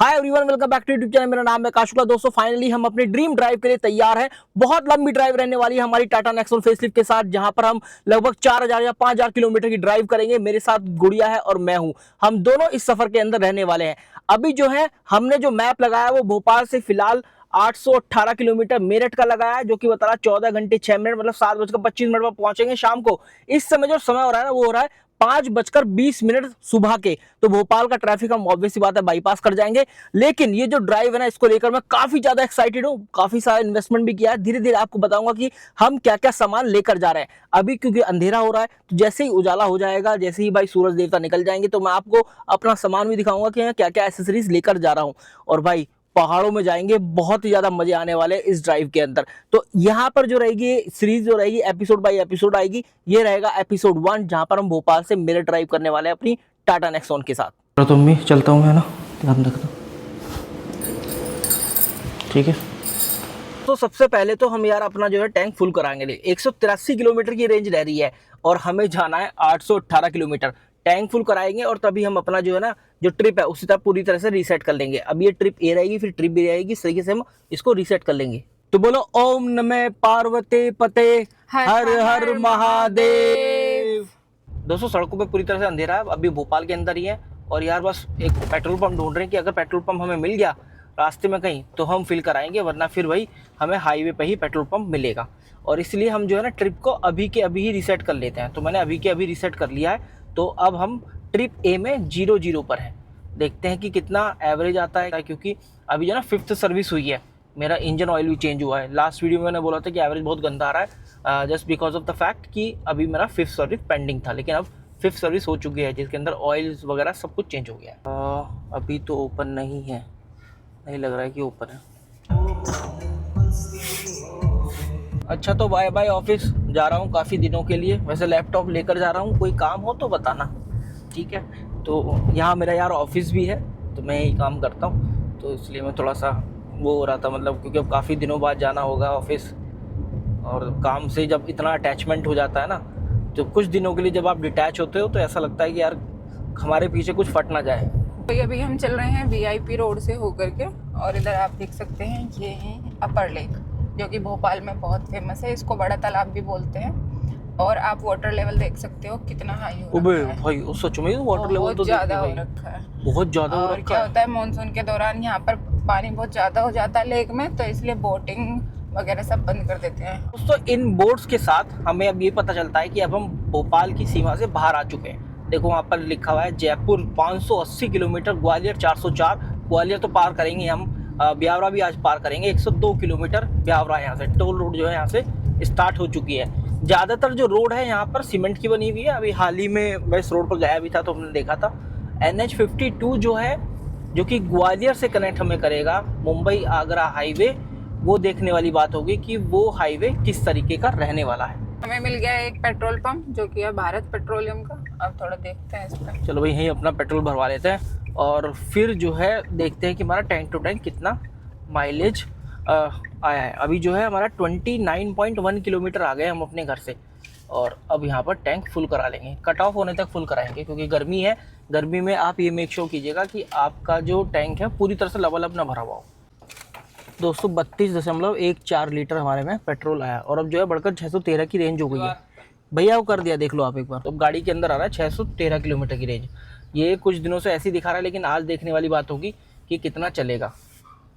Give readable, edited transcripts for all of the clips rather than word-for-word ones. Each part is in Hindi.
Hi everyone, welcome back to YouTube channel. मेरा नाम है आकाश शुक्ला। दोस्तों फाइनली हम अपने ड्रीम ड्राइव के लिए तैयार हैं। बहुत लंबी ड्राइव रहने वाली है हमारी टाटा नेक्सॉन फेसलिफ्ट के साथ, जहां पर हम लगभग 4000 या 5000 किलोमीटर की ड्राइव करेंगे। मेरे साथ गुड़िया है और मैं हूं। हम दोनों इस सफर के अंदर रहने वाले हैं। अभी जो है हमने जो मैप लगाया वो भोपाल से फिलहाल 818 किलोमीटर मेरठ का लगाया है, जो कि बता रहा 14 घंटे 6 मिनट, मतलब 7:25 पर पहुंचेंगे शाम को। इस समय जो समय हो रहा है ना, वो हो रहा है 5:20 सुबह के। तो भोपाल का ट्रैफिक हम ऑब्वियस सी बात है बाईपास कर जाएंगे। लेकिन ये जो ड्राइव है ना, इसको लेकर मैं काफी ज्यादा एक्साइटेड हूँ। काफी सारा इन्वेस्टमेंट भी किया है। धीरे धीरे आपको बताऊंगा कि हम क्या क्या सामान लेकर जा रहे हैं। अभी क्योंकि अंधेरा हो रहा है, तो जैसे ही उजाला हो जाएगा, जैसे ही भाई सूरज देवता निकल जाएंगे, तो मैं आपको अपना सामान भी दिखाऊंगा कि मैं क्या क्या एसेसरीज लेकर जा रहा हूँ। और भाई पहाड़ों में जाएंगे, बहुत ही ज्यादा मजे आने वाले हैं इस ड्राइव के अंदर। तो यहाँ पर जो रहेगी सीरीज, जो रहेगी एपिसोड बाय एपिसोड आएगी। ये रहेगा एपिसोड 1, जहां पर हम भोपाल से मेरठ ड्राइव करने वाले हैं अपनी टाटा नेक्सॉन के साथ। तो मैं चलता हूँ, है ना, ध्यान रखना, ठीक है। तो सबसे पहले तो हम यार अपना जो है टैंक फुल कराएंगे। 183 किलोमीटर की रेंज रह रही है और हमें जाना है 818 किलोमीटर। टैंक फुल कराएंगे और तभी हम अपना जो है ना, जो ट्रिप है उसी तरह पूरी तरह से रीसेट कर लेंगे। अब ये ट्रिप ए रहेगी, फिर ट्रिप बी रहेगी। इस तरीके से हम इसको रीसेट कर लेंगे। तो बोलो ओम नमः पार्वती पते हर हर महादेव। दोस्तों सड़कों पे पूरी तरह से अंधेरा है, अभी भोपाल के अंदर ही है। और यार बस एक पेट्रोल पंप ढूंढ रहे हैं कि अगर पेट्रोल पंप हमें मिल गया रास्ते में कहीं तो हम फिल कराएंगे, वरना फिर भाई हमें हाईवे पे ही पेट्रोल पंप मिलेगा। और इसलिए हम जो है ना ट्रिप को अभी के अभी ही रीसेट कर लेते हैं। तो मैंने अभी के अभी रीसेट कर लिया है। तो अब हम ट्रिप ए में 0-0 पर है। देखते हैं कि कितना एवरेज आता है, क्योंकि अभी जो है ना 5th सर्विस हुई है। मेरा इंजन ऑयल भी चेंज हुआ है। लास्ट वीडियो में मैंने बोला था कि एवरेज बहुत गंदा आ रहा है, just because of the fact कि अभी मेरा 5th सर्विस पेंडिंग था। लेकिन अब 5th सर्विस हो चुकी है, जिसके अंदर ऑयल्स वगैरह सब कुछ चेंज हो गया है। अभी तो ओपन नहीं है, नहीं लग रहा है कि ओपन है। अच्छा, तो बाय बाय ऑफिस जा रहा हूँ काफ़ी दिनों के लिए। वैसे लैपटॉप लेकर जा रहा हूँ, कोई काम हो तो बताना, ठीक है। तो यहाँ मेरा यार ऑफिस भी है, तो मैं यही काम करता हूँ। तो इसलिए मैं थोड़ा सा वो हो रहा था, मतलब क्योंकि अब काफ़ी दिनों बाद जाना होगा ऑफिस। और काम से जब इतना अटैचमेंट हो जाता है ना, तो कुछ दिनों के लिए जब आप डिटैच होते हो तो ऐसा लगता है कि यार हमारे पीछे कुछ फट ना जाए। तो अभी हम चल रहे हैं VIP रोड से होकर के, और इधर आप देख सकते हैं ये है अपर लेक, जो कि भोपाल में बहुत फेमस है। इसको बड़ा तालाब भी बोलते हैं। और आप वाटर लेवल देख सकते हो कितना हाई हो रखा है। भाई सच में वाटर लेवल तो ज़्यादा हो रखा है, बहुत ज़्यादा हो रखा है। और क्या होता है मानसून के दौरान यहाँ पर पानी बहुत ज़्यादा हो जाता है लेक में, तो इसलिए बोटिंग वगैरह सब बंद कर देते हैं। दोस्तों इन बोट्स के साथ हमें अब ये पता चलता है कि अब हम भोपाल की सीमा से बाहर आ चुके हैं। देखो वहाँ पर लिखा हुआ है जयपुर 580 किलोमीटर, ग्वालियर 404। ग्वालियर तो पार करेंगे हम, ब्यावरा भी आज पार करेंगे। 102 किलोमीटर ब्यावरा यहाँ से। टोल रोड जो है यहाँ से स्टार्ट हो चुकी है। ज़्यादातर जो रोड है यहाँ पर सीमेंट की बनी हुई है। अभी हाल ही में मैं इस रोड पर गया भी था तो हमने देखा था। NH52 जो है, जो कि ग्वालियर से कनेक्ट हमें करेगा मुंबई आगरा हाईवे, वो देखने वाली बात होगी कि वो हाईवे किस तरीके का रहने वाला है। हमें मिल गया एक पेट्रोल पंप, जो कि है भारत पेट्रोलियम का। अब थोड़ा देखते हैं इस पर। चलो भाई यहीं अपना पेट्रोल भरवा लेते हैं और फिर जो है देखते हैं कि हमारा टैंक टू टैंक कितना माइलेज आया है। अभी जो है हमारा 29.1 किलोमीटर आ गए हम अपने घर से। और अब यहाँ पर टैंक फुल करा लेंगे, कट ऑफ होने तक फुल कराएंगे, क्योंकि गर्मी है। गर्मी में आप ये मेक श्योर कीजिएगा कि आपका जो टैंक है पूरी तरह से लबल अपना भरा हुआ हो। दोस्तों 32.14 लीटर हमारे में पेट्रोल आया और अब जो है बढ़कर 613 की रेंज हो गई है। भैया वो कर दिया, देख लो आप एक बार। तो गाड़ी के अंदर आ रहा है 613 किलोमीटर की रेंज। ये कुछ दिनों से ऐसे ही दिखा रहा है, लेकिन आज देखने वाली बात होगी कि कितना चलेगा।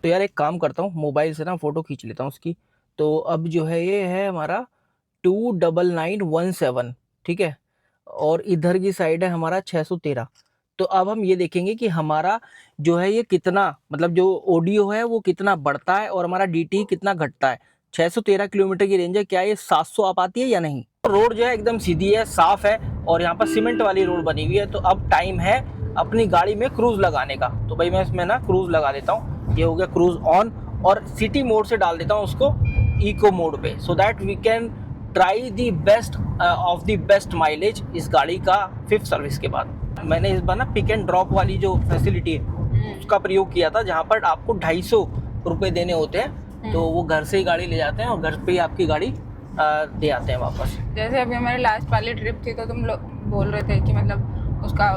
तो यार एक काम करता हूँ, मोबाइल से ना फ़ोटो खींच लेता हूँ उसकी। तो अब जो है ये है हमारा 29917, ठीक है। और इधर की साइड है हमारा 613। तो अब हम ये देखेंगे कि हमारा जो है ये कितना, मतलब जो ऑडियो है वो कितना बढ़ता है और हमारा DT कितना घटता है। 613 किलोमीटर की रेंज है, क्या ये 700 आ पाती है या नहीं। रोड जो है एकदम सीधी है, साफ है, और यहाँ पर सीमेंट वाली रोड बनी हुई है। तो अब टाइम है अपनी गाड़ी में क्रूज लगाने का। तो भाई मैं इसमें ना क्रूज लगा देता हूँ। ये हो गया क्रूज ऑन, और सिटी मोड से डाल देता हूँ उसको इको मोड पे, so that we can try the best of the best mileage इस गाड़ी का 5th सर्विस के बाद। मैंने इस बार ना पिक एंड ड्रॉप वाली जो फैसिलिटी है उसका प्रयोग किया था, जहाँ पर आपको 250 रुपये देने होते हैं। तो वो घर से ही गाड़ी ले जाते हैं और घर पे ही आपकी गाड़ी दे आते हैं वापस। जैसे अभी हमारी लास्ट वाली ट्रिप थी, तो तुम लोग बोल रहे थे कि मतलब उसका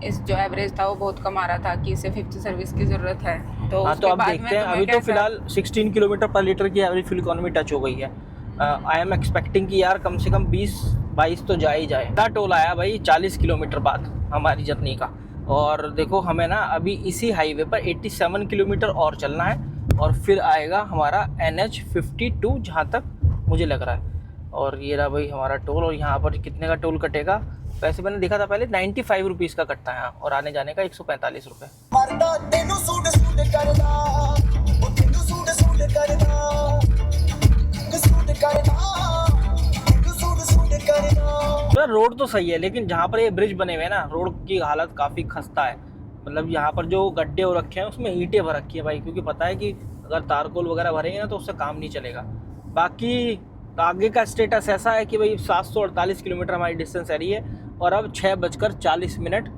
इस जो एवरेज था वो बहुत कम आ रहा था कि इसे 5th सर्विस की ज़रूरत है। तो हाँ, तो उसके अब बाद देखते हैं। में अभी तुम्हें तो फिलहाल 16 किलोमीटर पर लीटर की एवरेज फ्यूल इकोनॉमी टच हो गई है। आई एम एक्सपेक्टिंग कि यार कम से कम 20-22 तो जा ही जाए। पहला टोल आया भाई 40 किलोमीटर बाद हमारी जर्नी का, और देखो हमें ना अभी इसी हाईवे पर 87 किलोमीटर और चलना है और फिर आएगा हमारा NH52 जहाँ तक मुझे लग रहा है। और ये रहा भाई हमारा टोल, और यहाँ पर कितने का टोल कटेगा? वैसे मैंने देखा था पहले 95 रुपीज़ का कटता है और आने जाने का 145 रुपये। तो रोड तो सही है, लेकिन जहाँ पर ये ब्रिज बने हुए हैं ना, रोड की हालत काफ़ी खस्ता है। मतलब यहाँ पर जो गड्ढे हो रखे हैं उसमें ईंटें भर रखी है भाई, क्योंकि पता है कि अगर तारकोल वगैरह भरेंगे ना तो उससे काम नहीं चलेगा। बाकी आगे का स्टेटस ऐसा है कि भाई 748 किलोमीटर हमारी डिस्टेंस आ रही है और अब 6:40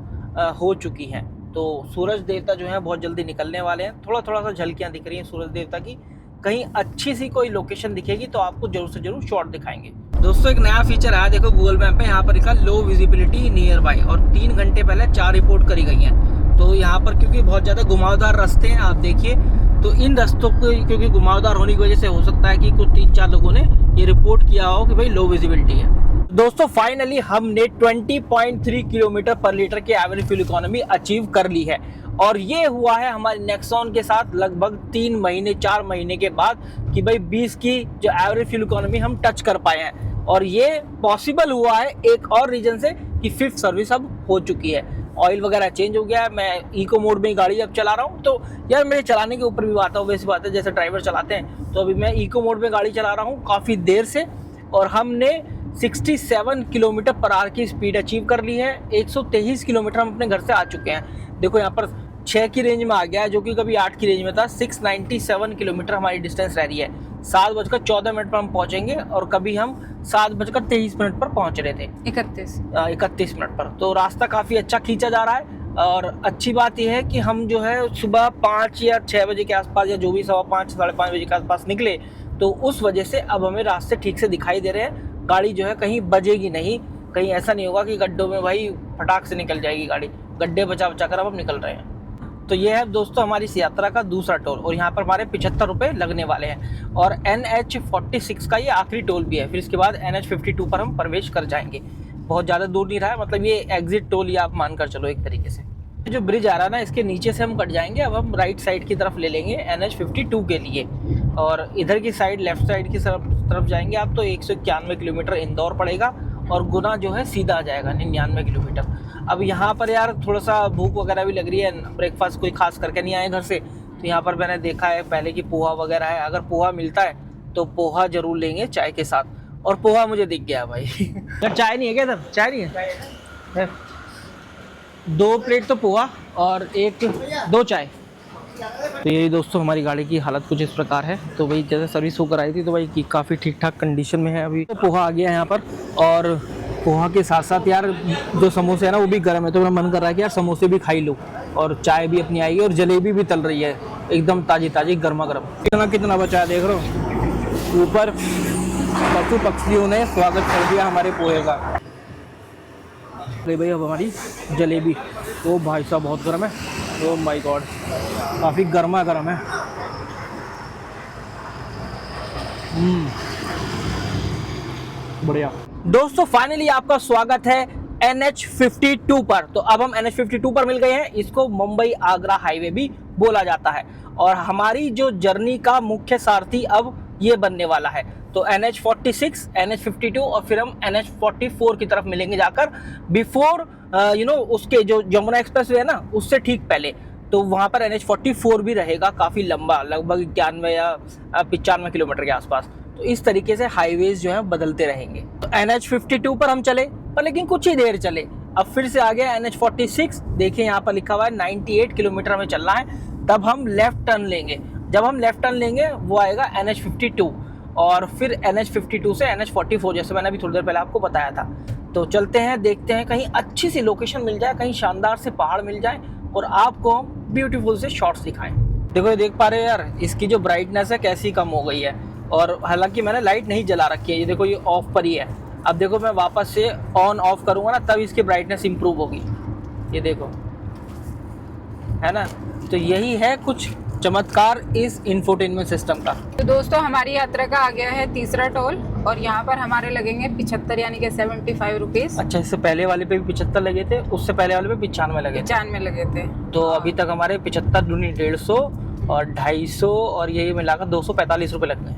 हो चुकी हैं। तो सूरज देवता जो है बहुत जल्दी निकलने वाले हैं। थोड़ा सा झलकियाँ दिख रही हैं सूरज देवता की। कहीं अच्छी सी कोई लोकेशन दिखेगी तो आपको जरूर से जरूर शॉट दिखाएंगे। दोस्तों एक नया फीचर आया, देखो गूगल मैप पे यहाँ पर लिखा लो विजिबिलिटी नियर बाय, और 3 घंटे पहले 4 रिपोर्ट करी गई हैं। तो यहाँ पर क्योंकि बहुत ज़्यादा घुमावदार रास्ते हैं आप देखिए, तो इन रास्तों को क्योंकि घुमावदार होने की वजह से हो सकता है कि कुछ 3-4 लोगों ने ये रिपोर्ट किया हो कि भाई लो विजिबिलिटी है। दोस्तों फाइनली हमने 20.3 किलोमीटर पर लीटर की एवरेज फ्यूल इकोनॉमी अचीव कर ली है, और ये हुआ है हमारे नेक्सॉन के साथ लगभग 4 महीने के बाद कि भाई 20 की जो एवरेज फ्यूल इकोनॉमी हम टच कर पाए हैं। और ये पॉसिबल हुआ है एक और रीजन से कि 5th सर्विस अब हो चुकी है। ऑयल वगैरह चेंज हो गया है, मैं इको मोड में गाड़ी अब चला रहा हूँ। तो यार मेरे चलाने के ऊपर भी बात है, वैसी बात है जैसे ड्राइवर चलाते हैं। तो अभी मैं इको मोड में गाड़ी चला रहा हूँ काफ़ी देर से, और हमने 67 किलोमीटर पर आवर की स्पीड अचीव कर ली है। 123 किलोमीटर हम अपने घर से आ चुके हैं। देखो यहाँ पर 6 की रेंज में आ गया है, जो कि कभी 8 की रेंज में था। 697 किलोमीटर हमारी डिस्टेंस रह रही है। 7:14 पर हम पहुँचेंगे, और कभी हम 7:23 पर पहुँच रहे थे 31 मिनट पर। तो रास्ता काफ़ी अच्छा खींचा जा रहा है। और अच्छी बात यह है कि हम जो है सुबह 5 या 6 बजे के आसपास, या जो भी 5:15 साढ़े 5 बजे के आसपास निकले, तो उस वजह से अब हमें रास्ते ठीक से दिखाई दे रहे हैं। गाड़ी जो है कहीं बजेगी नहीं, कहीं ऐसा नहीं होगा कि गड्ढों में भाई फटाक से निकल जाएगी गाड़ी। गड्ढे बचा कर अब हम निकल रहे हैं। तो ये है दोस्तों हमारी इस यात्रा का दूसरा टोल, और यहाँ पर हमारे 75 रुपये लगने वाले हैं। और NH46 का ये आखिरी टोल भी है। फिर इसके बाद NH52 पर हम प्रवेश कर जाएंगे। बहुत ज़्यादा दूर नहीं रहा है, मतलब ये एग्जिट टोल ही आप मानकर चलो एक तरीके से। जो ब्रिज आ रहा है ना, इसके नीचे से हम कट जाएंगे। अब हम राइट साइड की तरफ ले लेंगे NH52 के लिए, और इधर की साइड लेफ्ट साइड की तरफ जाएंगे आप तो 191 किलोमीटर इंदौर पड़ेगा, और गुना जो है सीधा आ जाएगा 99 किलोमीटर। अब यहाँ पर यार थोड़ा सा भूख वगैरह भी लग रही है, ब्रेकफास्ट कोई खास करके नहीं आए घर से, तो यहाँ पर मैंने देखा है पहले कि पोहा वगैरह है। अगर पोहा मिलता है तो पोहा जरूर लेंगे चाय के साथ, और पोहा मुझे दिख गया भाई। चाय नहीं है क्या इधर? चाय नहीं है? 2 प्लेट तो पोहा और 2 चाय। तो यही दोस्तों हमारी गाड़ी की हालत कुछ इस प्रकार है। तो भाई जैसे सर्विस होकर आई थी तो भाई काफ़ी ठीक ठाक कंडीशन में है। अभी तो पोहा आ गया है यहाँ पर, और पोहा के साथ साथ यार जो समोसे है ना वो भी गर्म है, तो मेरा मन कर रहा है कि यार समोसे भी खाई लो, और चाय भी अपनी आएगी, और जलेबी भी तल रही है एकदम ताज़ी गर्मा गर्म। कितना बचा है देख रहे हो। ऊपर पशु पक्षियों ने स्वागत कर दिया हमारे पोहे का। भाई अब हमारी जलेबी, वो भाई साहब बहुत गर्म है। ओह माय गॉड, काफ़ी गर्मा गर्म है। बढ़िया। दोस्तों फाइनली आपका स्वागत है NH52 पर। तो अब हम NH52 पर मिल गए हैं। इसको मुंबई आगरा हाईवे भी बोला जाता है, और हमारी जो जर्नी का मुख्य सारथी अब ये बनने वाला है। तो NH46, NH52 और फिर हम NH44 की तरफ मिलेंगे जाकर, बिफोर उसके जो जमुना एक्सप्रेस वे है ना उससे ठीक पहले। तो वहाँ पर NH44 भी रहेगा, काफ़ी लंबा, लगभग 91 या 95 किलोमीटर के आसपास। तो इस तरीके से हाईवेज जो है बदलते रहेंगे। तो NH52 पर हम चले, पर लेकिन कुछ ही देर चले। अब फिर से आ गया NH46। देखिए यहाँ पर लिखा हुआ है 98 किलोमीटर हमें चलना है, तब हम लेफ्ट टर्न लेंगे। जब हम लेफ्ट टर्न लेंगे वो आएगा NH52, और फिर NH52 से NH44, जैसे मैंने अभी थोड़ी देर पहले आपको बताया था। तो चलते हैं, देखते हैं कहीं अच्छी सी लोकेशन मिल जाए, कहीं शानदार से पहाड़ मिल जाए, और आपको ब्यूटीफुल से शॉट्स दिखाएं। देखो ये देख पा रहे हो यार, इसकी जो ब्राइटनेस है कैसी कम हो गई है, और हालांकि मैंने लाइट नहीं जला रखी है। ये देखो ये ऑफ पर ही है। अब देखो मैं वापस से ऑन ऑफ करूँगा ना, तब इसकी ब्राइटनेस इंप्रूव होगी। ये देखो, है ना। तो यही है कुछ चमत्कार इस इंफोटेनमेंट सिस्टम का। तो दोस्तों हमारी यात्रा का आ गया है तीसरा टोल और यहाँ पर हमारे लगेंगे 75 यानी कि 75 रुपीज। अच्छा, इससे पहले वाले पे भी 75 लगे थे, उससे पहले वाले पे 95 लगे थे। 95 लगे थे। तो अभी तक हमारे 75 दूनी 150 और 250 और यही मिलाकर 245 रुपए लग गए।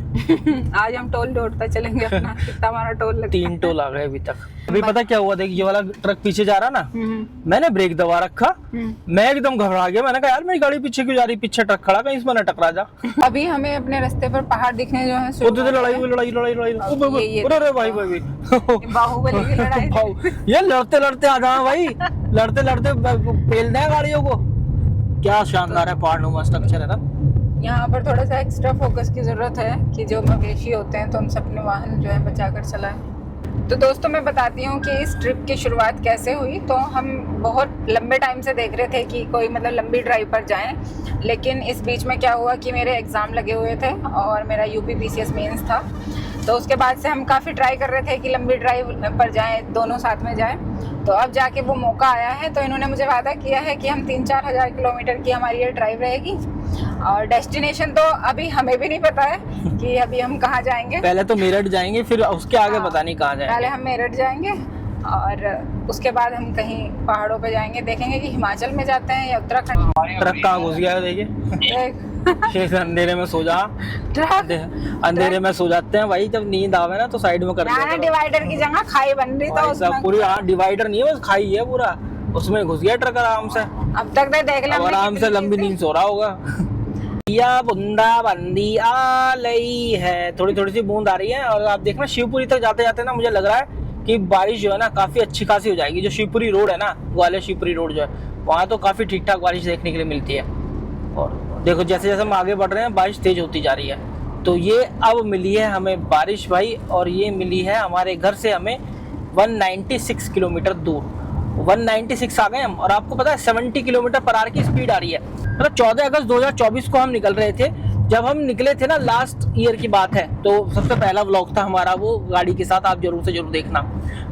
आज हम टोल जोड़ता चलेंगे अपना कितना हमारा टोल लगता 3 टोल आ गए अभी तक। अभी पता क्या हुआ, देख ये वाला ट्रक पीछे जा रहा ना, मैंने ब्रेक दबा रखा, मैं एकदम घबरा गया। मैंने कहा यार मेरी गाड़ी पीछे क्यों जा रही, पीछे ट्रक खड़ा, कहीं इसमें न टकरा जा। अभी हमें अपने रास्ते पर पहाड़ दिखने जो है अरे भाई बाहुबली की लड़ाई। ये लड़ते लड़ते आ जाए भाई, लड़ते लड़ते पेल दें गाड़ियों को। क्या शानदार है पहाड़नुमा स्ट्रक्चर है ना। यहाँ पर थोड़ा सा एक्स्ट्रा फोकस की जरूरत है कि जो मवेशी होते हैं तो हम अपने वाहन जो है बचाकर चलाएं। तो दोस्तों मैं बताती हूँ कि इस ट्रिप की शुरुआत कैसे हुई। तो हम बहुत लंबे टाइम से देख रहे थे कि कोई मतलब लंबी ड्राइव पर जाएं, लेकिन इस बीच में क्या हुआ कि मेरे एग्ज़ाम लगे हुए थे और मेरा यूपी PCS मेंस था। तो उसके बाद से हम काफ़ी ट्राई कर रहे थे कि लंबी ड्राइव पर जाएं, दोनों साथ में जाएं। तो अब जाके वो मौका आया है। तो इन्होंने मुझे वादा किया है कि हम 3-4 हज़ार किलोमीटर की हमारी ये ड्राइव रहेगी और डेस्टिनेशन तो अभी हमें भी नहीं पता है कि अभी हम कहाँ जाएंगे। पहले तो मेरठ जाएंगे, फिर उसके आगे पता नहीं कहाँ जाएंगे। पहले हम मेरठ जाएंगे और उसके बाद हम कहीं पहाड़ों पे जाएंगे, देखेंगे कि हिमाचल में जाते हैं या उत्तराखंड। ट्रक कहाँ घुस गया है देखिए। अंधेरे में सो जा, अंधेरे में सो जाते हैं भाई, जब नींद आवे ना तो साइड में कर देते हैं। डिवाइडर की जगह खाई बन रही था उसमें। पूरी डिवाइडर नहीं है, बस खाई है पूरा, उसमें घुस गया ट्रक आराम से। अब तक तो देख ले आराम से लंबी नींद सो रहा होगा। या बूंदा बंदी आ लई है, थोड़ी थोड़ी सी बूंद आ रही है। और आप देखना शिवपुरी तक जाते जाते ना मुझे लग रहा है कि बारिश जो है ना काफी अच्छी खासी हो जाएगी। जो शिवपुरी रोड है ना, ग्वालियर शिवपुरी रोड जो है, वहाँ तो काफी ठीक ठाक बारिश देखने के लिए मिलती है। और देखो जैसे जैसे हम आगे बढ़ रहे हैं बारिश तेज होती जा रही है। तो ये अब मिली है हमें बारिश भाई, और ये मिली है हमारे घर से हमें 196 किलोमीटर दूर। 196 आ गए हम, और आपको पता है 70 किलोमीटर पर आवर की स्पीड आ रही है। मतलब 14 अगस्त 2024 को हम निकल रहे थे। जब हम निकले थे ना, लास्ट ईयर की बात है, तो सबसे पहला व्लॉग था हमारा वो गाड़ी के साथ, आप जरूर से जरूर देखना।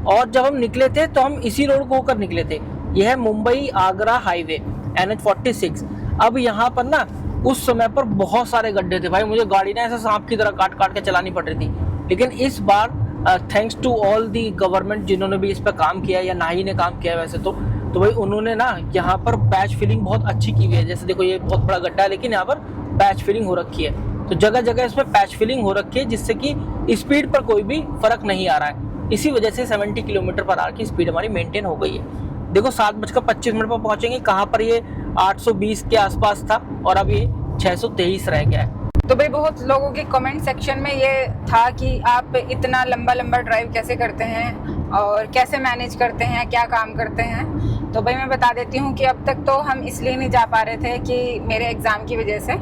और जब हम निकले थे तो हम इसी रोड को होकर निकले थे। यह है मुंबई आगरा हाईवे NH46। अब यहाँ पर ना उस समय पर बहुत सारे गड्ढे थे भाई, मुझे गाड़ी ना ऐसे सांप की तरह काट काट के चलानी पड़ रही थी। लेकिन इस बार thanks to all the government जिन्होंने भी इस पर काम किया, या नाही ने काम किया वैसे तो भाई उन्होंने ना यहाँ पर पैच फिलिंग बहुत अच्छी की हुई है। जैसे देखो ये बहुत बड़ा गड्ढा है, लेकिन यहाँ पर पैच फिलिंग हो रखी है। तो जगह जगह इसमें पैच फिलिंग हो रखी है, जिससे कि स्पीड पर कोई भी फर्क नहीं आ रहा है। इसी वजह से 70 किलोमीटर पर आवर की स्पीड हमारी मेंटेन हो गई है। देखो 7:25 पर पहुंचेंगे, कहाँ पर ये 820 के आसपास था और अब ये 623 रह गया है। तो भाई बहुत लोगों के कमेंट सेक्शन में ये था कि आप इतना लंबा लंबा ड्राइव कैसे करते हैं और कैसे मैनेज करते हैं, क्या काम करते हैं। तो भाई मैं बता देती हूँ कि अब तक तो हम इसलिए नहीं जा पा रहे थे कि मेरे एग्ज़ाम की वजह से,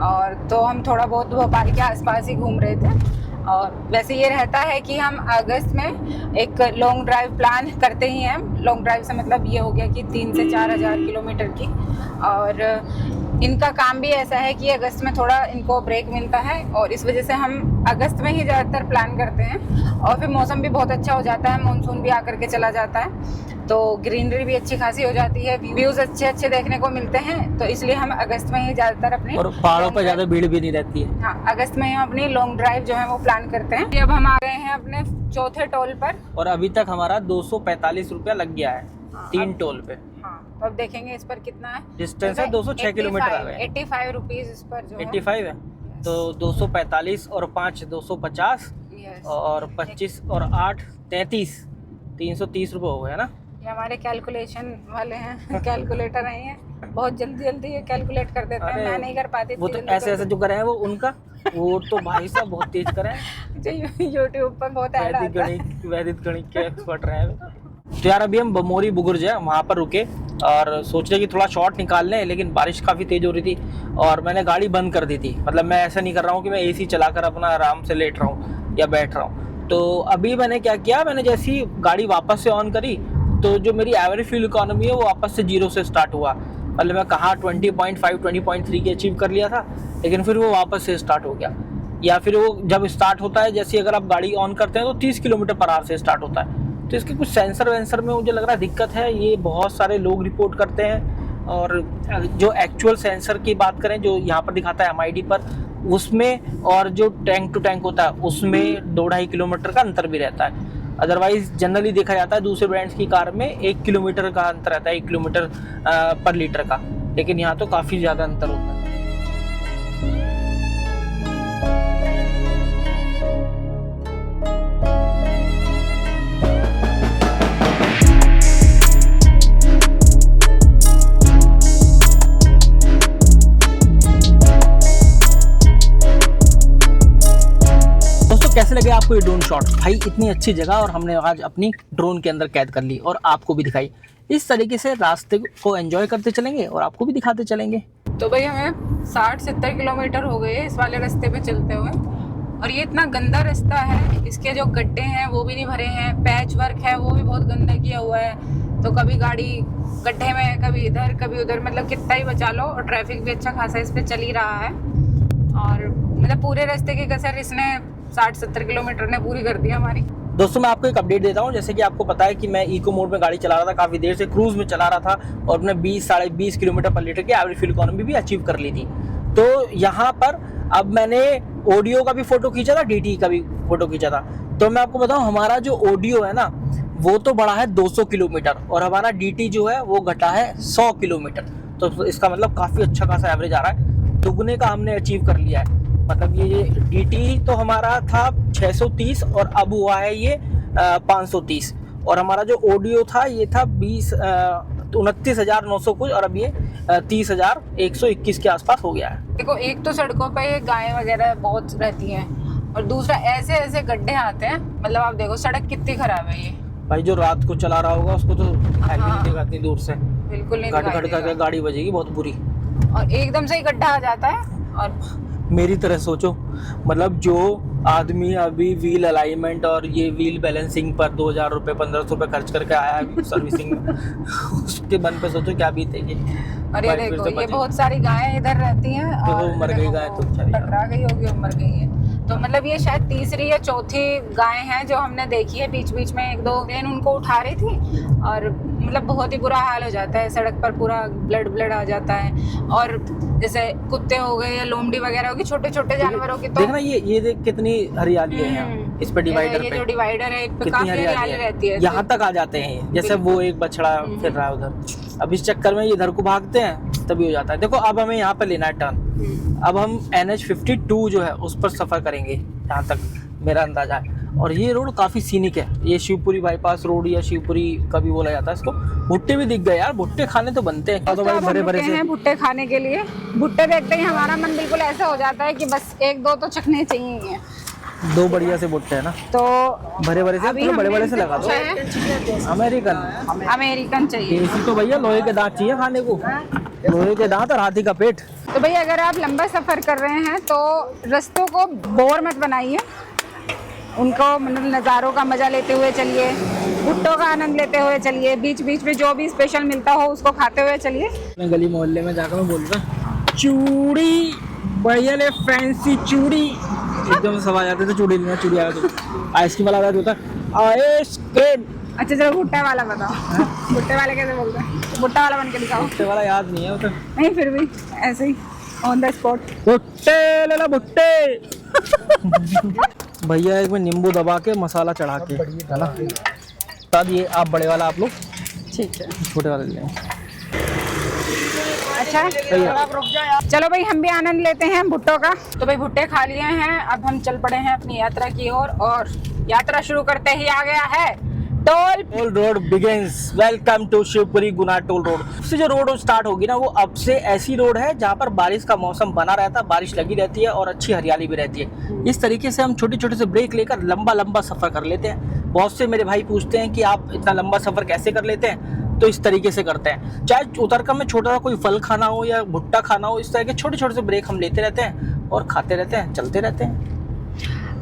और तो हम थोड़ा बहुत भोपाल के आसपास ही घूम रहे थे। और वैसे ये रहता है कि हम अगस्त में एक लॉन्ग ड्राइव प्लान करते ही हैं। लॉन्ग ड्राइव से मतलब ये हो गया कि 3 से 4 हज़ार किलोमीटर की। और इनका काम भी ऐसा है कि अगस्त में थोड़ा इनको ब्रेक मिलता है, और इस वजह से हम अगस्त में ही ज़्यादातर प्लान करते हैं। और फिर मौसम भी बहुत अच्छा हो जाता है, मानसून भी आकर के चला जाता है, तो ग्रीनरी भी अच्छी खासी हो जाती है, व्यूज़ अच्छे अच्छे देखने को मिलते हैं। तो इसलिए हम अगस्त में ही ज़्यादातर अपने, और पहाड़ों पर ज़्यादा भीड़ भी नहीं रहती है। हाँ, अगस्त में हम अपनी लॉन्ग ड्राइव जो है वो प्लान करते हैं। अब हम आ गए हैं अपने चौथे टोल पर, और अभी तक हमारा 245 रुपया लग गया है 3 टोल पे। हाँ, तो अब देखेंगे इस पर कितना है डिस्टेंस है। 206 किलोमीटर आ गए। 85 रुपीज़ इस पर जो 85 है, तो 245 और 5 250 और 25 और 8 33 330 रुपये हो गए ना। ये हमारे कैलकुलेशन वाले हैं, कैलकुलेटर नहीं है, बहुत जल्दी जल्दी ये कैलकुलेट कर देते हैं, मैं नहीं कर पाती। वो तो ऐसे ऐसे जो करे हैं वो उनका, वो तो भाई साहब बहुत तेज करे हैं, जो यूट्यूब पर बहुत ऐड आता है। वैदिक गणित के एक्सपर्ट रहे हैं। तो यार अभी हम बमोरी बुगुर्ज है, वहाँ पर रुके और सोच रहे कि थोड़ा शॉर्ट निकाल लें, लेकिन बारिश काफ़ी तेज़ हो रही थी और मैंने गाड़ी बंद कर दी थी। मतलब मैं ऐसा नहीं कर रहा हूँ कि मैं AC चलाकर अपना आराम से लेट रहा हूँ या बैठ रहा हूँ। तो अभी मैंने क्या किया, मैंने जैसी गाड़ी वापस से ऑन करी तो जो मेरी एवरेज फ्यूल इकोनॉमी है वो वापस से 0 से स्टार्ट हुआ। मतलब मैं कहाँ 20.5 20.3 की अचीव कर लिया था, लेकिन फिर वो वापस से स्टार्ट हो गया। या फिर वो जब स्टार्ट होता है, जैसे अगर आप गाड़ी ऑन करते हैं तो 30 किलोमीटर पर आवर से स्टार्ट होता है, तो इसके कुछ सेंसर वेंसर में मुझे लग रहा है दिक्कत है, ये बहुत सारे लोग रिपोर्ट करते हैं। और जो एक्चुअल सेंसर की बात करें जो यहाँ पर दिखाता है MID पर, उसमें और जो टैंक टू टैंक होता है उसमें 2-2.5 किलोमीटर का अंतर भी रहता है। अदरवाइज जनरली देखा जाता है दूसरे ब्रांड्स की कार में 1 किलोमीटर का अंतर रहता है, 1 किलोमीटर पर लीटर का, लेकिन यहाँ तो काफ़ी ज़्यादा अंतर होता है। कैसे लगे आपको ये ड्रोन शॉट? भाई इतनी अच्छी जगह और हमने आज अपनी ड्रोन के अंदर कैद कर ली और आपको भी दिखाई। इस तरीके से रास्ते को एंजॉय करते चलेंगे और आपको भी दिखाते चलेंगे। तो भाई हमें 60-70 किलोमीटर हो गए इस वाले रास्ते पे चलते हुए, और ये इतना गंदा रास्ता है, इसके जो गड्ढे हैं वो भी नहीं भरे हैं, पैच वर्क है वो भी बहुत गंदा किया हुआ है। तो कभी गाड़ी गड्ढे में, कभी इधर कभी उधर, मतलब कितना ही बचा लो। और ट्रैफिक भी अच्छा खासा इस पर चल ही रहा है, और मतलब पूरे रास्ते की कसर इसने 60-70 किलोमीटर ने पूरी कर दी हमारी। दोस्तों मैं आपको एक अपडेट देता हूँ। जैसे कि आपको पता है कि मैं इको मोड में गाड़ी चला रहा था, काफ़ी देर से क्रूज में चला रहा था और अपने 20-20.5 किलोमीटर पर लीटर की एवरेज फ्यूल इकोनॉमी भी अचीव कर ली थी। तो यहाँ पर अब मैंने ऑडियो का भी फोटो खींचा था, DT का भी फोटो खींचा था। तो मैं आपको बताऊँ हमारा जो ऑडियो है ना वो तो बढ़ा है 200 किलोमीटर और हमारा DT जो है वो घटा है 100 किलोमीटर। तो इसका मतलब काफ़ी अच्छा खासा एवरेज आ रहा है, दुगने का हमने अचीव कर लिया है। मतलब ये DT तो हमारा था 630 और अब हुआ है ये 530, और हमारा जो ऑडियो था ये था 29,900 कुछ, और अब ये 30,121 के आसपास हो गया है। देखो एक तो सड़कों पे ये गायें वगैरह बहुत रहती हैं, और दूसरा ऐसे ऐसे गड्ढे आते हैं, मतलब आप देखो सड़क कितनी खराब है ये। भाई जो रात को चला रहा होगा उसको तो दिखाई नहीं देगा इतनी दूर से, बिल्कुल नहीं घट दिखाई घट करके गाड़ी बजेगी बहुत बुरी, और एकदम से ही गड्ढा आ जाता है। और मेरी तरह सोचो, मतलब जो आदमी अभी व्हील अलाइनमेंट और ये व्हील बैलेंसिंग पर 2,000 रुपये 1,500 रुपये खर्च करके आया है सर्विसिंग उसके मन पे सोचो क्या बीतेगी। और ये देखो ये बहुत सारी गायें इधर रहती हैं, और मर गई गाय तो टकरा गई होगी और मर गई है। तो मतलब ये शायद तीसरी या चौथी गाय हैं जो हमने देखी है। बीच बीच में 1-2 दिन उनको उठा रही थी, और मतलब बहुत ही बुरा हाल हो जाता है सड़क पर, पूरा ब्लड आ जाता है। और जैसे कुत्ते हो गए या लोमड़ी वगैरह होगी, छोटे छोटे जानवरों की, तो देखना ये देख कितनी हरियाली है इस पे डिवाइडर पे। ये जो डिवाइडर है इस पे काफी हरियाली रहती है, यहाँ तक आ जाते हैं। जैसे वो एक बछड़ा फिर रहा है उधर, अब इस चक्कर में इधर को भागते हैं तभी हो जाता है। देखो अब हमें यहाँ पे लेना है टर्न, अब हम NH52 जो है उस पर सफर करेंगे जहाँ तक मेरा अंदाजा है। और ये रोड काफी सीनिक है, ये शिवपुरी बाईपास रोड या शिवपुरी का भी बोला जाता है इसको। भुट्टे भी दिख गए यार, भुट्टे खाने तो बनते हैं। तो भाई भरे भरे से भुट्टे खाने के लिए, भुट्टे देखते ही हमारा मन बिल्कुल ऐसा हो जाता है कि बस 1-2 तो चखने चाहिए। 2 बढ़िया से भुट्टे है ना, तो भरे भरे से, थोड़ा बड़े बड़े से लगा दो। अमेरिकन चाहिए। देसी तो भैया लोहे के दांत चाहिए खाने को, लोहे के दांत और हाथी का पेट। तो भैया अगर आप लंबा सफर कर रहे हैं तो रास्तों को बोर मत बनाइए, उनको मतलब नज़ारों का मजा लेते हुए चलिए, भुट्टों का आनंद लेते हुए चलिए, बीच बीच में जो भी स्पेशल मिलता हो उसको खाते हुए चलिए। मैं गली मोहल्ले में जाकर मैं बोल रहा चूड़ी भैया ले फैंसी चूड़ी, एकदम सब आ जाते थे चूड़ी लेना, चूड़ी आ जाती, आइसक्रीम वाला होता आइसक्रीम। अच्छा चलो भुट्टे वाला बताओ, भुट्टे वाले कैसे बोलते हैं? भुट्टा वाला बन के दिखाओ। भुट्टे वाला याद नहीं है वो तो, नहीं फिर भी ऐसे ही ऑन द स्पॉट भुट्टे ले ला भुट्टे। भैया एक में नींबू दबा के मसाला चढ़ा के है ना, तब ये आप बड़े वाला आप लोग, ठीक है छोटे वाला ले लें। अच्छा चलो भाई हम भी आनंद लेते हैं भुट्टों का। तो भाई भुट्टे खा लिए हैं, अब हम चल पड़े हैं अपनी यात्रा की ओर, और यात्रा शुरू करते ही आ गया है toll road begins. Welcome to Shivpuri Guna toll road. से जो रोड स्टार्ट होगी ना वो अब से ऐसी रोड है जहाँ पर बारिश का मौसम बना रहता है, बारिश लगी रहती है और अच्छी हरियाली भी रहती है। इस तरीके से हम छोटे छोटे से ब्रेक लेकर लंबा लंबा सफर कर लेते हैं। बहुत से मेरे भाई पूछते हैं कि आप इतना लंबा सफर कैसे कर लेते हैं, तो इस तरीके से करते हैं। चाहे उतरकर में छोटा सा कोई फल खाना हो या भुट्टा खाना हो, इस तरह के छोटे छोटे से ब्रेक हम लेते रहते हैं और खाते रहते हैं, चलते रहते हैं।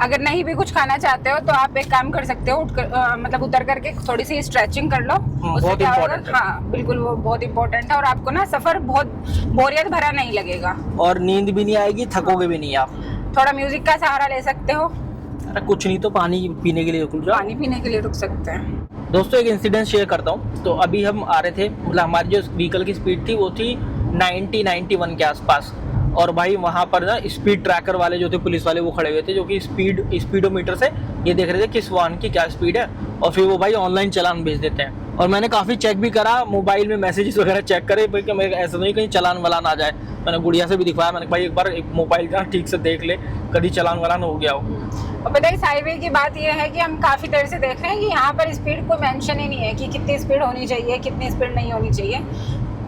अगर नहीं भी कुछ खाना चाहते हो तो आप एक काम कर सकते हो, मतलब उतर करके थोड़ी सी स्ट्रेचिंग कर लो। बहुत इम्पोर्टेंट है। हाँ बिल्कुल, वो बहुत इम्पोर्टेंट है, और आपको ना सफर बहुत बोरियत भरा नहीं लगेगा, और नींद भी नहीं आएगी, थकोगे भी नहीं आप। थोड़ा म्यूजिक का सहारा ले सकते हो। अरे कुछ नहीं तो पानी पीने के लिए रुक जाओ, पानी पीने के लिए रुक सकते हैं। दोस्तों एक इंसिडेंट शेयर करता हूँ। तो अभी हम आ रहे थे, मतलब हमारी जो व्हीकल की स्पीड थी वो थी 90-91 के आसपास। और भाई वहाँ पर ना स्पीड ट्रैकर वाले जो थे, पुलिस वाले, वो खड़े हुए थे, जो कि स्पीडोमीटर से ये देख रहे थे किस वाहन की क्या स्पीड है, और फिर वो भाई ऑनलाइन चालान भेज देते हैं। और मैंने काफ़ी चेक भी करा, मोबाइल में मैसेजेस वगैरह चेक करे, भाई मेरे ऐसा नहीं कहीं चालान वालान आ जाए। मैंने गुड़िया से भी दिखवाया, मैंने भाई एक बार मोबाइल का ठीक से देख ले, कभी चालान वालान हो गया हो। और पता है इस हाईवे की बात यह है कि हम काफ़ी देर से देख रहे हैं कि यहाँ पर स्पीड कोई मेंशन ही नहीं है कि कितनी स्पीड होनी चाहिए, कितनी स्पीड नहीं होनी चाहिए।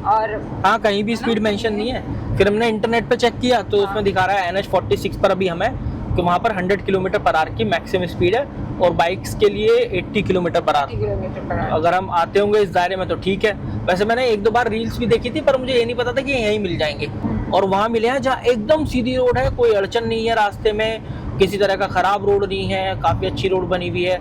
और हाँ, कहीं भी स्पीड मेंशन नहीं है। फिर हमने इंटरनेट पे चेक किया तो उसमें दिखा रहा है NH46 पर अभी हमें कि वहाँ पर 100 किलोमीटर पर आवर की मैक्सिमम स्पीड है, और बाइक्स के लिए 80 किलोमीटर पर आवर। अगर हम आते होंगे इस दायरे में तो ठीक है। वैसे मैंने एक दो बार रील्स भी देखी थी, पर मुझे ये नहीं पता था कि यहीं मिल जाएंगे। और वहाँ मिले हैं जहाँ एकदम सीधी रोड है, कोई अड़चन नहीं है रास्ते में, किसी तरह का खराब रोड नहीं है, काफ़ी अच्छी रोड बनी हुई है।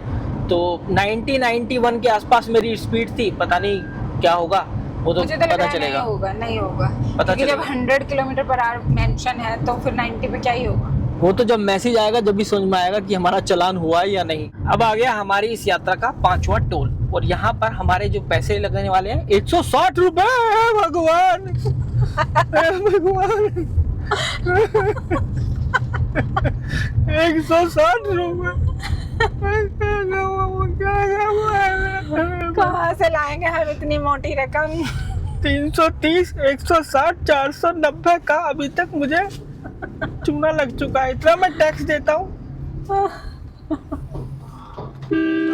तो 90-91 के आसपास मेरी स्पीड थी, पता नहीं क्या होगा, वो तो पता चलेगा। नहीं होगा पता क्योंकि जब 100 किलोमीटर पर आवर मेंशन है तो फिर 90 पे क्या ही होगा। वो तो जब मैसेज आएगा जब भी समझ में आएगा कि हमारा चालान हुआ है या नहीं। अब आ गया हमारी इस यात्रा का 5वां टोल, और यहाँ पर हमारे जो पैसे लगने वाले हैं 160 रुपए। भगवान भगवान 160 रुपए कहाँ से लाएंगे हम इतनी मोटी रकम। 330, 160, 490 का अभी तक मुझे चूना लग चुका है, इतना मैं टैक्स देता हूँ।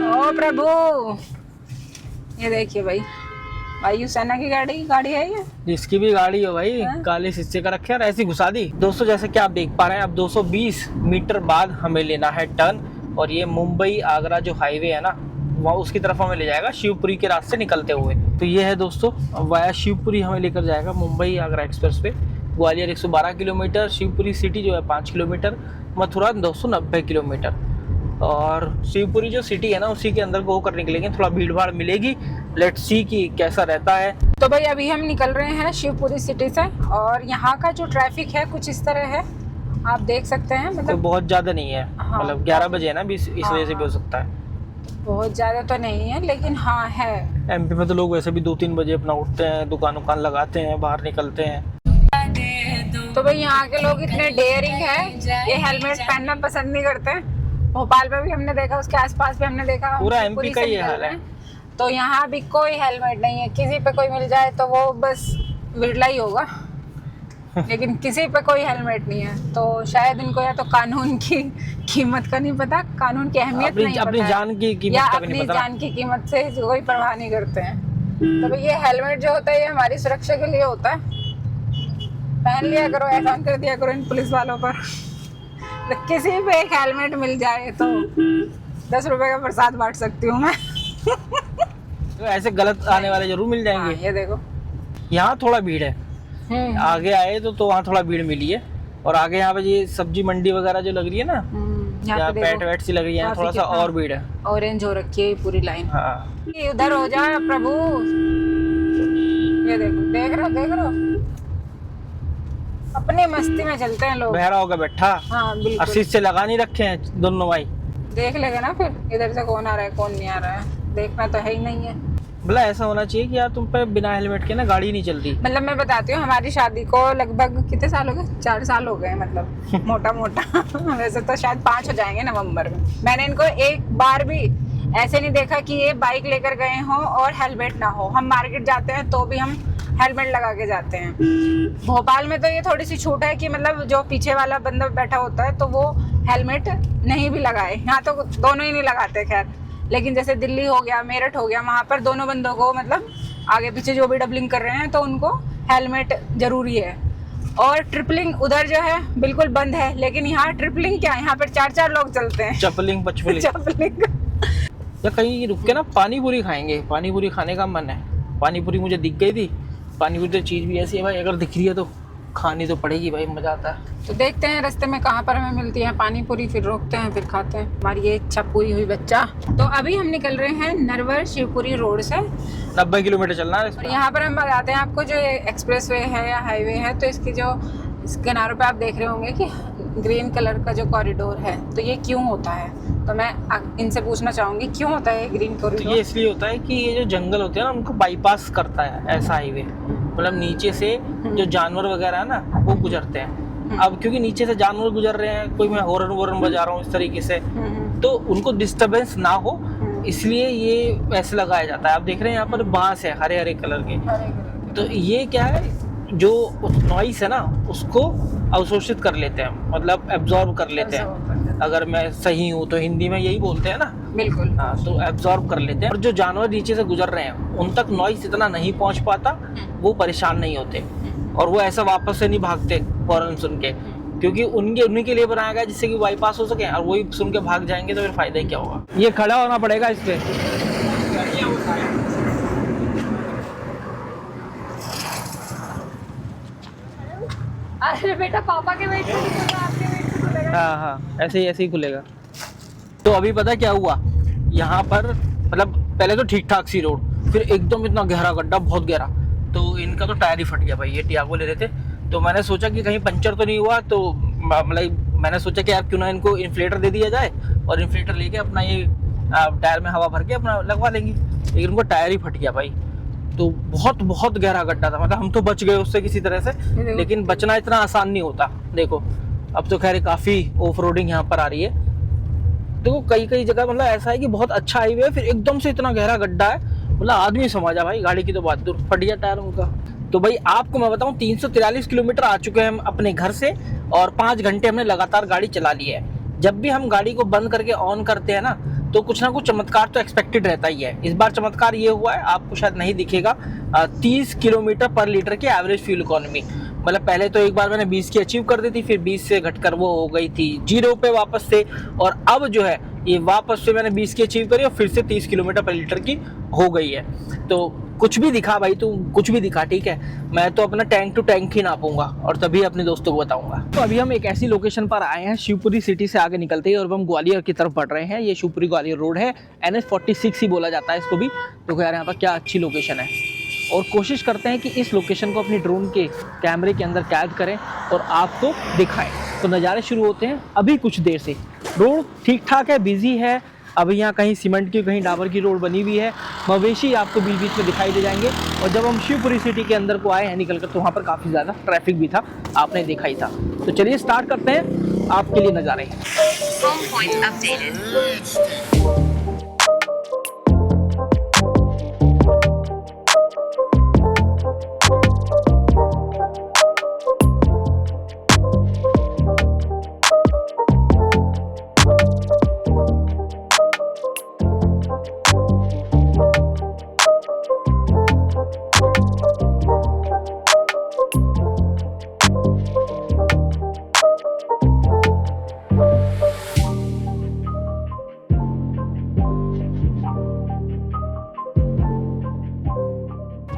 ओ प्रभु, ये देखिए भाई, वायुसेना की गाड़ी है ये। जिसकी भी गाड़ी हो भाई, काले शीशे का रखे और ऐसी घुसा दी। दोस्तों जैसे कि आप देख पा रहे हैं, अब 220 मीटर बाद हमें लेना है टर्न, और ये मुंबई आगरा जो हाईवे है ना, वहाँ उसकी तरफ हमें ले जाएगा शिवपुरी के रास्ते निकलते हुए। तो ये है दोस्तों, वाया शिवपुरी हमें लेकर जाएगा मुंबई आगरा एक्सप्रेस पे। ग्वालियर 112 किलोमीटर, शिवपुरी सिटी जो है 5 किलोमीटर, मथुरा 290 किलोमीटर। और शिवपुरी जो सिटी है ना, उसी के अंदर को होकर निकलेंगे, थोड़ा भीड़ भाड़ मिलेगी। लेट्स सी कि कैसा रहता है। तो भाई अभी हम निकल रहे हैं शिवपुरी सिटी से, और यहाँ का जो ट्रैफिक है कुछ इस तरह है, आप देख सकते हैं। मतलब बहुत ज़्यादा नहीं है, हाँ, मतलब 11 बजे है ना, इस वजह से भी हो सकता है। बहुत ज़्यादा तो नहीं है, लेकिन हाँ है। MP में तो लोग वैसे भी 2-3 बजे अपना उठते हैं, दुकान लगाते हैं, बाहर निकलते हैं। तो भाई यहाँ के लोग इतने डेयरिंग है, ये हेलमेट पहनना पसंद नहीं करते। भोपाल में भी हमने देखा, उसके आसपास भी हमने देखा, पूरा MP का ये हाल है। तो यहाँ भी कोई हेलमेट नहीं है, किसी पे कोई मिल जाए तो वो बस विरला ही होगा, लेकिन किसी पे कोई हेलमेट नहीं है। तो शायद इनको या तो कानून की कीमत का नहीं पता, कानून की अहमियत नहीं पता, अपनी जान की कीमत या का भी नहीं अपनी पता। जान की कीमत से कोई परवाह नहीं करते हैं। तो भाई ये हेलमेट जो होता है ये हमारी सुरक्षा के लिए होता है, पहन लिया करो, एहसान कर दिया करो इन पुलिस वालों पर। तो किसी पे एक हेलमेट मिल जाए तो 10 रुपए का प्रसाद बांट सकती हूँ मैं। तो ऐसे गलत आने वाले जरूर मिल जाएंगे। हाँ, ये देखो यहाँ थोड़ा भीड़ है, आगे आए तो वहाँ थोड़ा भीड़ मिली है। और आगे यहाँ पे ये सब्जी मंडी वगैरह जो लग रही है ना, यहाँ पैट वैट सी लग रही है, थोड़ा सा और भीड़ है, ऑरेंज हो रखी है पूरी लाइन। हाँ, उधर हो जा प्रभु, ये देखो, देख रहे हो अपनी मस्ती में चलते हैं लोग। बहरा होगा बैठा, हाँ बिल्कुल, और शीशे लगा नहीं रखे हैं दोनों भाई, देख लेगा ना फिर इधर से कौन आ रहा है कौन नहीं आ रहा है, देखना तो है ही नहीं है। बोला ऐसा होना चाहिए कि यार तुम पे बिना हेलमेट के ना गाड़ी नहीं चलती। मतलब मैं बताती हूँ, हमारी शादी को लगभग कितने साल हो गए, 4 साल हो गए, मतलब मोटा मोटा वैसे तो शायद 5 हो जाएंगे नवंबर में। मैंने इनको एक बार भी ऐसे नहीं देखा कि ये बाइक लेकर गए हों और हेलमेट ना हो। हम मार्केट जाते हैं तो भी हम हेलमेट लगा के जाते हैं। भोपाल में तो ये थोड़ी सी छूट है कि मतलब जो पीछे वाला बंदा बैठा होता है तो वो हेलमेट नहीं भी लगाए, यहाँ तो दोनों ही नहीं लगाते खैर। लेकिन जैसे दिल्ली हो गया, मेरठ हो गया, वहाँ पर दोनों बंदों को मतलब आगे पीछे जो भी डबलिंग कर रहे हैं तो उनको हेलमेट जरूरी है। और ट्रिपलिंग उधर जो है बिल्कुल बंद है, लेकिन यहाँ ट्रिपलिंग क्या है, यहाँ पर 4-4 लोग चलते हैं, चपलिंग पचपलिंग। चपलिंग। या कहीं रुक के ना पानी पूरी खाएंगे, पानी पूरी खाने का मन है। पानी पूरी मुझे दिख गई थी, पानी पूरी तो चीज़ भी ऐसी है भाई, अगर दिख रही है तो खानी तो पड़ेगी भाई, मज़ा आता है। तो देखते हैं रास्ते में कहाँ पर हमें मिलती है पानी पूरी, फिर रोकते हैं, फिर खाते हैं। हमारी ये इच्छा पूरी हुई बच्चा। तो अभी हम निकल रहे हैं नरवर शिवपुरी रोड से, 90 किलोमीटर चलना है। और यहाँ पर हम बताते हैं आपको, जो एक्सप्रेस वे है या हाईवे है, तो इसकी जो इस किनारों पे आप देख रहे होंगे कि ग्रीन कलर का जो कॉरिडोर है, तो ये क्यों होता है? तो मैं इनसे पूछना चाहूंगी क्यों होता है ये ग्रीन तो कॉरिडोर? ये इसलिए होता है कि ये जो जंगल होते हैं ना उनको बाईपास करता है ऐसा हाईवे, मतलब नीचे से जो जानवर वगैरह है ना वो गुजरते हैं। अब क्योंकि नीचे से जानवर गुजर रहे हैं, कोई मैं हॉर्न वॉर्न बजा रहा हूँ इस तरीके से, तो उनको डिस्टरबेंस ना हो इसलिए ये ऐसे लगाया जाता है। आप देख रहे हैं यहाँ पर बांस है हरे हरे कलर के, तो ये क्या है जो नॉइस है ना उसको अवशोषित कर लेते हैं, मतलब एब्जॉर्ब कर लेते हैं। अगर मैं सही हूँ तो हिंदी में यही बोलते हैं ना। बिल्कुल। हाँ, तो एब्जॉर्ब कर लेते हैं और जो जानवर नीचे से गुजर रहे हैं उन तक नॉइस इतना नहीं पहुंच पाता, वो परेशान नहीं होते और वो ऐसा वापस से नहीं भागते हॉर्न सुन के, क्योंकि उन्हीं के लिए बनाया गया जिससे कि बाईपास हो सके, और वही सुन के भाग जाएंगे तो फिर फायदा ही क्या होगा। ये खड़ा होना पड़ेगा इस पे। अरे बेटा पापा के वेट से खुलेगा, आपके वेट से खुलेगा। हाँ ऐसे ही खुलेगा। तो अभी पता क्या हुआ, यहाँ पर मतलब पहले तो ठीक ठाक सी रोड, फिर एकदम इतना गहरा गड्ढा, बहुत गहरा, तो इनका तो टायर ही फट गया भाई। ये टियागो ले रहे थे तो मैंने सोचा कि कहीं पंचर तो नहीं हुआ, तो मतलब मैंने सोचा कि यार क्यों ना इनको इन्फ्लेटर दे दिया जाए और इन्फ्लेटर लेके अपना ये टायर में हवा भर के अपना लगवा लेंगे, लेकिन उनको टायर ही फट गया भाई। तो बहुत गहरा गड्ढा था, मतलब हम तो बच गए उससे किसी तरह से, लेकिन बचना इतना आसान नहीं होता। देखो अब तो खैर काफ़ी ऑफ रोडिंग यहाँ पर आ रही है। देखो कई जगह मतलब ऐसा है कि बहुत अच्छा हाईवे है, फिर एकदम से इतना गहरा गड्ढा है, मतलब आदमी समझा भाई, गाड़ी की तो बात दूर, फट गया टायर उनका। तो भाई आपको मैं बताऊं 343 किलोमीटर आ चुके हैं हम अपने घर से और 5 घंटे हमने लगातार गाड़ी चला ली है। जब भी हम गाड़ी को बंद करके ऑन करते हैं ना तो कुछ ना कुछ चमत्कार तो एक्सपेक्टेड रहता ही है। इस बार चमत्कार ये हुआ है, आपको शायद नहीं दिखेगा, 30 किलोमीटर पर लीटर की एवरेज फ्यूल इकोनॉमी। मतलब पहले तो एक बार मैंने 20 की अचीव कर दी थी, फिर 20 से घटकर वो हो गई थी 0 पे वापस से, और अब जो है ये वापस से मैंने 20 की अचीव करी और फिर से 30 किलोमीटर पर लीटर की हो गई है। तो कुछ भी दिखा भाई, तू कुछ भी दिखा, ठीक है, मैं तो अपना टैंक टू टैंक ही नापूंगा और तभी अपने दोस्तों को बताऊंगा। तो अभी हम एक ऐसी लोकेशन पर आए हैं, शिवपुरी सिटी से आगे निकलते ही और हम ग्वालियर की तरफ बढ़ रहे हैं। ये शिवपुरी ग्वालियर रोड है, NH46 ही बोला जाता है इसको भी। तो यार यहाँ पर क्या अच्छी लोकेशन है, और कोशिश करते हैं कि इस लोकेशन को अपनी ड्रोन के कैमरे के अंदर कैद करें और आपको दिखाएं। तो नज़ारे शुरू होते हैं अभी कुछ देर से। रोड ठीक ठाक है, बिजी है, अभी यहाँ कहीं सीमेंट की कहीं डाबर की रोड बनी हुई है, मवेशी आपको बीच बीच में दिखाई दे जाएंगे। और जब हम शिवपुरी सिटी के अंदर को आए हैं निकल कर, तो वहाँ पर काफ़ी ज़्यादा ट्रैफिक भी था, आपने देखा ही था। तो चलिए स्टार्ट करते हैं, आपके लिए नज़ारे।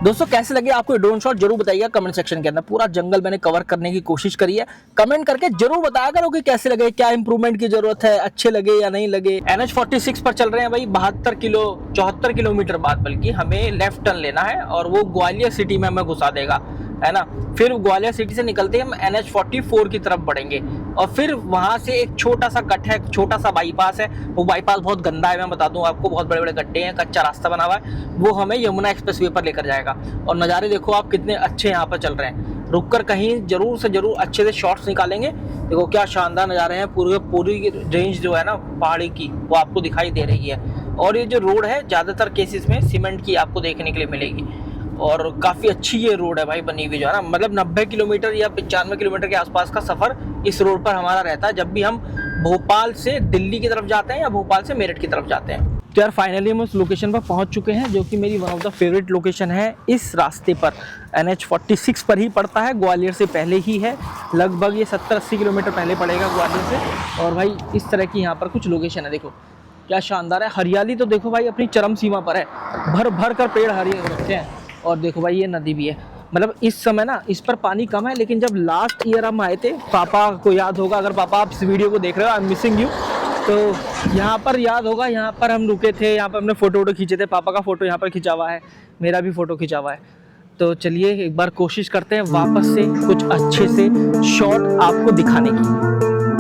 दोस्तों कैसे लगे आपको ड्रोन शॉट जरूर बताइएगा कमेंट सेक्शन के अंदर। पूरा जंगल मैंने कवर करने की कोशिश करी है, कमेंट करके जरूर बताया करो कि कैसे लगे, क्या इंप्रूवमेंट की जरूरत है, अच्छे लगे या नहीं लगे। NH46 पर चल रहे हैं भाई, 74 किलोमीटर बाद बल्कि हमें लेफ्ट टर्न लेना है और वो ग्वालियर सिटी में हमें घुसा देगा, है ना। फिर ग्वालियर सिटी से निकलते ही हम NH44 की तरफ बढ़ेंगे और फिर वहाँ से एक छोटा सा कट है, छोटा सा बाईपास है। वो बाईपास बहुत गंदा है, मैं बता दूं आपको, बहुत बड़े बड़े गड्ढे हैं, कच्चा रास्ता बना हुआ है। वो हमें यमुना एक्सप्रेसवे पर लेकर जाएगा और नज़ारे देखो आप कितने अच्छे यहाँ पर चल रहे हैं। रुक कर कहीं जरूर से जरूर अच्छे से शॉट्स निकालेंगे। देखो क्या शानदार नज़ारे हैं, पूरी रेंज जो है ना पहाड़ी की वो आपको दिखाई दे रही है। और ये जो रोड है ज़्यादातर केसेस में सीमेंट की आपको देखने के लिए मिलेगी और काफ़ी अच्छी ये रोड है भाई बनी हुई, जो है ना, मतलब 90 किलोमीटर या 95 किलोमीटर के आसपास का सफ़र इस रोड पर हमारा रहता है जब भी हम भोपाल से दिल्ली की तरफ जाते हैं या भोपाल से मेरठ की तरफ जाते हैं। तो यार फाइनली हम उस लोकेशन पर पहुंच चुके हैं जो कि मेरी one of the favourite location है। इस रास्ते पर NH46 पर ही पड़ता है, ग्वालियर से पहले ही है, लगभग ये 70-80 किलोमीटर पहले पड़ेगा ग्वालियर से। और भाई इस तरह की यहाँ पर कुछ लोकेशन है, देखो क्या शानदार है। हरियाली तो देखो भाई अपनी चरम सीमा पर है, भर भर कर पेड़ हरियाली रखते हैं। और देखो भाई ये नदी भी है, मतलब इस समय ना इस पर पानी कम है, लेकिन जब लास्ट ईयर हम आए थे, पापा को याद होगा, अगर पापा आप इस वीडियो को देख रहे हो, आई एम मिसिंग यू, तो यहाँ पर याद होगा, यहाँ पर हम रुके थे, यहाँ पर हमने फ़ोटो खींचे थे। पापा का फ़ोटो यहाँ पर खिंचा हुआ है, मेरा भी फ़ोटो खिंचा हुआ है। तो चलिए एक बार कोशिश करते हैं वापस से कुछ अच्छे से शॉट आपको दिखाने की।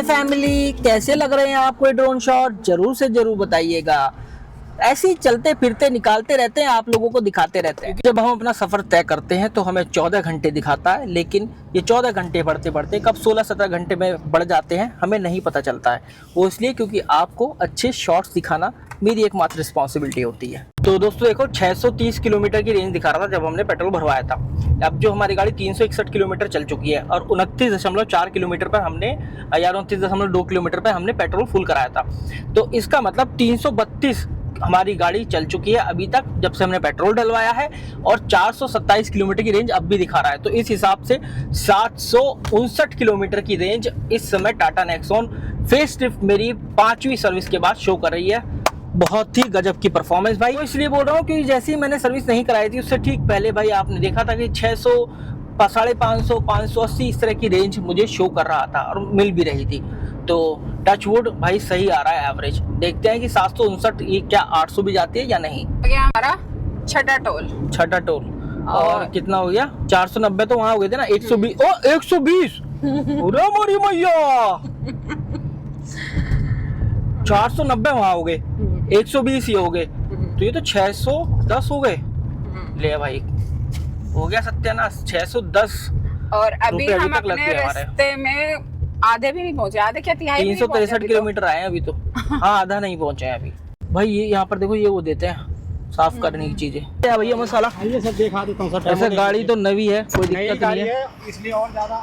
हाय फैमिली, कैसे लग रहे हैं आपको ये ड्रोन शॉट? जरूर से जरूर बताइएगा। ऐसे ही चलते फिरते निकालते रहते हैं, आप लोगों को दिखाते रहते हैं। जब हम अपना सफर तय करते हैं तो हमें 14 घंटे दिखाता है, लेकिन ये 14 घंटे बढ़ते बढ़ते कब 16-17 घंटे में बढ़ जाते हैं हमें नहीं पता चलता है। वो इसलिए क्योंककि आपको अच्छे शॉट्स दिखाना मेरी एकमात्र रिस्पॉन्सिबिलिटी होती है। तो दोस्तों देखो, 630 किलोमीटर की रेंज दिखा रहा था जब हमने पेट्रोल भरवाया था। अब जो हमारी गाड़ी 361 किलोमीटर चल चुकी है और 29.4 किलोमीटर पर हमने, या 29.2 किलोमीटर पर हमने पेट्रोल फुल कराया था। तो इसका मतलब 332 हमारी गाड़ी चल चुकी है अभी तक, जब से हमने पेट्रोल डलवाया है, और 427 किलोमीटर की रेंज अब भी दिखा रहा है। तो इस हिसाब से 759 किलोमीटर की रेंज इस समय टाटा नेक्सॉन फेसलिफ्ट मेरी 5वीं सर्विस के बाद शो कर रही है। बहुत ही गजब की परफॉर्मेंस भाई। तो इसलिए बोल रहा हूँ कि जैसे ही मैंने सर्विस नहीं कराई थी उससे ठीक पहले भाई आपने देखा था कि 600, 550, 580 इस तरह की रेंज मुझे शो कर रहा था और मिल भी रही थी। तो टचवुड भाई सही आ रहा है एवरेज। देखते हैं कि 759 ये क्या 800 भी जाती है या नहीं। गया हमारा छठा टोल। और कितना हो गया? 490 तो वहाँ हो गए थे ना। 120, ओ 120 अरे मोरी मैया 490 वहाँ हो गए, 120 ही हो गए, तो ये तो 610 हो गए। ले भाई हो गया सत्यानाश, 610। और अभी रुपए अभी हम तक अपने लगते हैं हमारे। रास्ते में आधे भी नहीं पहुंचे, आधे क्या तिहाई भी नहीं 363 पहुंचे किलोमीटर आए हैं अभी तो। हाँ, आधा नहीं पहुंचे हैं अभी भाई। ये यहाँ पर देखो, ये वो देते हैं साफ करने की चीजें। क्या भैया मसाला? ये सब दिखा देता हूँ सर। ऐसे गाड़ी तो नवी है, कोई नई दिक्कत गाड़ी नहीं है। है इसलिए और ज्यादा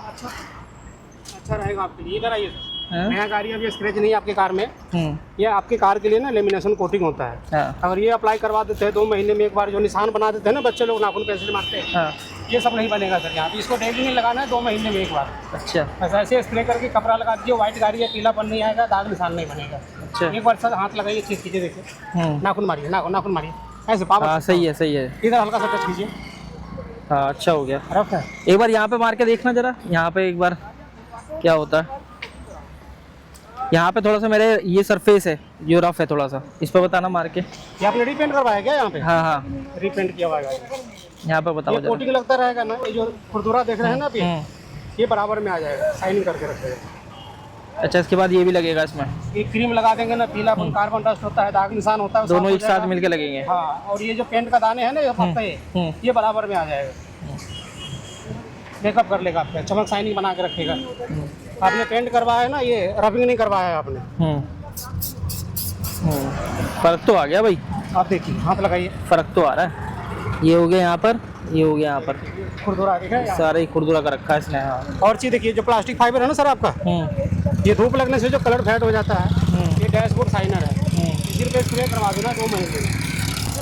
अच्छा रहेगा आपके लिए। इधर आइए सर। हाँ? नया गाड़ी अभी स्क्रैच नहीं है आपके कार में। हम्म, ये आपके कार के लिए ना लेमिनेशन कोटिंग होता है। हाँ, अगर ये अप्लाई करवा देते हैं 2 महीने में एक बार, जो निशान बना देते हैं ना बच्चे लोग नाखून पेंसिल मारते हैं, हाँ, ये सब नहीं बनेगा सर यहाँ पे। इसको डेली नहीं लगाना है, 2 महीने में एक बार। अच्छा ऐसा ऐसे स्प्रे करके कपड़ा लगा दीजिए, व्हाइट गाड़ी है, पीलापन नहीं आएगा, दाग निशान नहीं बनेगा। अच्छा। एक बार सर हाथ लगाइए, चेक कीजिए, देखिए नाखून मारिए, नाखून मारिए ऐसे पावर। हाँ सही है, सही है। इधर हल्का सा टच कीजिए। हाँ अच्छा हो गया। रफ है। एक बार यहाँ पे मार के देखना जरा, यहाँ पे एक बार क्या होता है। यहाँ पे थोड़ा सा मेरे ये सरफेस है जो रफ है, थोड़ा सा इस पे बताना मार के। ये आपने रीपेंट करवाया क्या यहाँ पे? हाँ हाँ, रीपेंट किया हुआ है। यहाँ पे बताओ ये जरा। कोटिंग लगता रहेगा ना, ये जो खुरदुरा देख रहे हैं ना अभी, ये बराबर में आ जाएगा, शाइनिंग करके रखेगा। अच्छा, इसके बाद ये भी लगेगा इसमें? ये क्रीम लगा देंगे ना, पीलापन, कार्बन डस्ट होता है, दाग निशान होता है, वो दोनों साफ एक हो साथ जाएगा। मिलके लगेंगे? हाँ, और ये जो पेंट का दाने हैं ना, ये पत्ते, ये बराबर में आ जाएगा। मेकअप कर लेगा आपका, चमक शाइनिंग बना के रखेगा। आपने पेंट करवाया है ना, ये रबिंग नहीं करवाया है आपने। फर्क तो आ गया भाई। आप देखिए, हाथ लगाइए, फर्क तो आ रहा है। ये हो गया यहाँ पर, ये हो गया यहाँ पर, खुरदुरा दिख रहा है यहाँ। सारे ही खुरदुरा का रखा है इसने। हाँ। और चीज़ देखिए, जो प्लास्टिक फाइबर है ना सर आपका, ये धूप लगने से जो कलर फेड हो जाता है, ये डैशबोर्ड शाइनर है। इसी पे स्प्रे करवा देना 2 महीने में।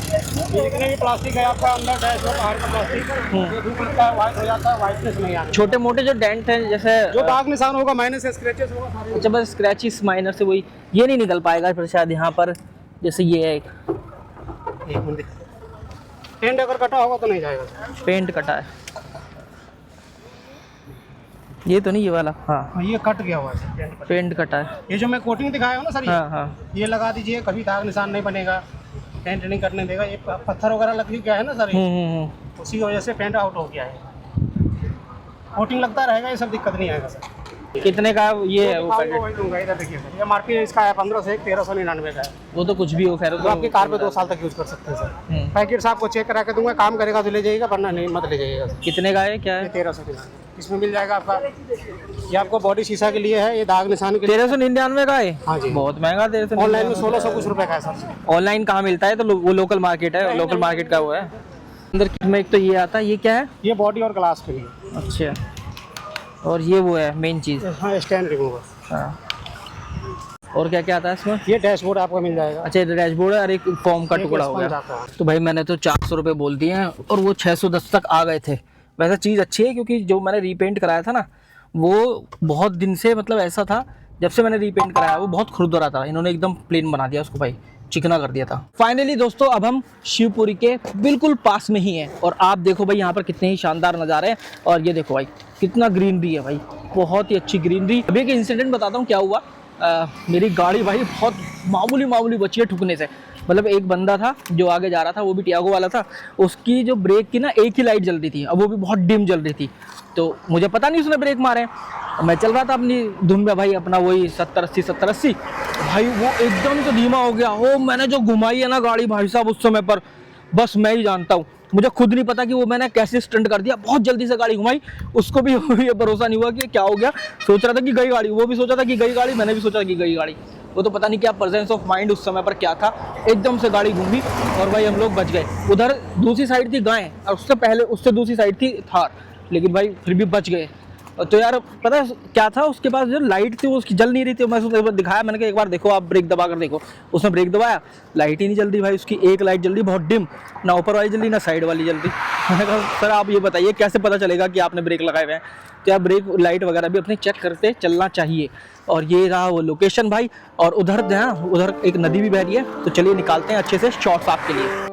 ये जितने भी प्लास्टिक है आपका अंदर, डैशबोर्ड बाहर का प्लास्टिक, ये धूप लगता है, व्हाइट हो जाता है, व्हाइटनेस नहीं आती। छोटे मोटे जो डेंट हैं, जैसे जो दाग निशान होगा, माइनस से स्क्रैचेस होगा सारे। अच्छा, बस स्क्रैचेस माइनर से, वही ये नहीं निकल पाएगा फिर शायद यहाँ पर। जैसे ये है, एक मिनट, पेंट अगर कटा होगा तो नहीं जाएगा। पेंट कटा है, ये तो नहीं ये वाला। हाँ, ये कट गया हुआ है, पेंट कटा है। ये जो मैं कोटिंग दिखाया हूँ ना सर, हाँ हाँ, ये लगा दीजिए, कभी दाग निशान नहीं बनेगा, पेंट नहीं करने देगा। ये पत्थर वगैरह लग गया है ना सर, उसी वजह से पेंट आउट हो गया है। कोटिंग लगता रहेगा, ये सब दिक्कत नहीं आएगा सर। कितने का ये है वो आपको पैकेट? वही दूंगा। इधर देखिए सर, ये मार्केट इसका है 1500 से 1399 का है। वो तो कुछ भी हो खैर, तो आपकी कार पे 2 साल तक यूज कर सकते हैं सर। पैकेट्स आपको चेक करा के दूंगा, काम करेगा तो ले जाइएगा, वरना नहीं मत ले जाइएगा सर। कितने का है, क्या ये है? 1399 इसमें मिल जाएगा आपका। ये आपको बॉडी शीशा के लिए है, ये दाग निशान के लिए। 1399 का है? हाँ जी। बहुत महंगा। 1399 ऑनलाइन में 1600 कुछ रुपए का है सर। ऑनलाइन कहाँ मिलता है? तो वो लोकल मार्केट है, लोकल मार्केट का वो है। अंदर किट में एक तो ये आता है, ये क्या है? ये बॉडी और ग्लास के लिए। अच्छा, और ये वो है मेन चीज़। हाँ, स्टैंड रिमूवर। हाँ, और क्या क्या आता है इसमें? ये डैशबोर्ड आपको मिल जाएगा। अच्छा, डैशबोर्ड और एक फॉर्म का टुकड़ा हो गया। जाता है। तो भाई मैंने तो 400 रुपये बोल दिए हैं और वो 610 तक आ गए थे। वैसे चीज़ अच्छी है, क्योंकि जो मैंने रीपेंट कराया था ना, वो बहुत दिन से, मतलब ऐसा था जब से मैंने रीपेंट कराया वो बहुत खुरदुरा था। इन्होंने एकदम प्लेन बना दिया उसको भाई, चिकना कर दिया था। फाइनली दोस्तों, अब हम शिवपुरी के बिल्कुल पास में ही हैं और आप देखो भाई यहाँ पर कितने ही शानदार नज़ारे हैं। और ये देखो भाई कितना ग्रीनरी है भाई, बहुत ही अच्छी ग्रीनरी। अभी एक इंसिडेंट बताता हूँ क्या हुआ। मेरी गाड़ी भाई बहुत मामूली बची है ठुकने से। मतलब एक बंदा था जो आगे जा रहा था, वो भी टियागो वाला था, उसकी जो ब्रेक की ना एक ही लाइट जल रही थी, अब वो भी बहुत डिम जल रही थी, तो मुझे पता नहीं उसने ब्रेक मारे। मैं चल रहा था अपनी धुन में भाई, अपना वही 70-80 भाई, वो एकदम से धीमा हो गया। वो मैंने जो घुमाई है ना गाड़ी भाई साहब उस समय पर, बस मैं ही जानता हूँ, मुझे खुद नहीं पता कि वो मैंने कैसे स्टंट कर दिया, बहुत जल्दी से गाड़ी घुमाई। उसको भी ये भरोसा नहीं हुआ कि क्या हो गया, सोच रहा था कि गई गाड़ी, वो भी सोचा था कि गई गाड़ी, मैंने भी सोचा था कि गई गाड़ी। वो तो पता नहीं क्या प्रेजेंस ऑफ माइंड उस समय पर क्या था, एकदम से गाड़ी घूमी और भाई हम लोग बच गए। उधर दूसरी साइड थी गाय और उससे पहले उससे दूसरी साइड थी थार, लेकिन भाई फिर भी बच गए। तो यार पता है क्या था, उसके पास जो लाइट थी वो उसकी जल नहीं रही थी। मैं उसको दिखाया, मैंने कहा एक बार देखो आप, ब्रेक दबा कर देखो। उसने ब्रेक दबाया, लाइट ही नहीं जल रही भाई, उसकी एक लाइट जल रही बहुत डिम, ना ऊपर वाली जल रही ना साइड वाली जल रही। मैंने कहा सर आप ये बताइए कैसे पता चलेगा कि आपने ब्रेक लगाए हुए हैं। तो यार ब्रेक लाइट वगैरह भी अपने चेक करते चलना चाहिए। और ये रहा वो लोकेशन भाई, और उधर उधर एक नदी भी बह रही है, तो चलिए निकालते हैं अच्छे से शॉट्स आपके लिए।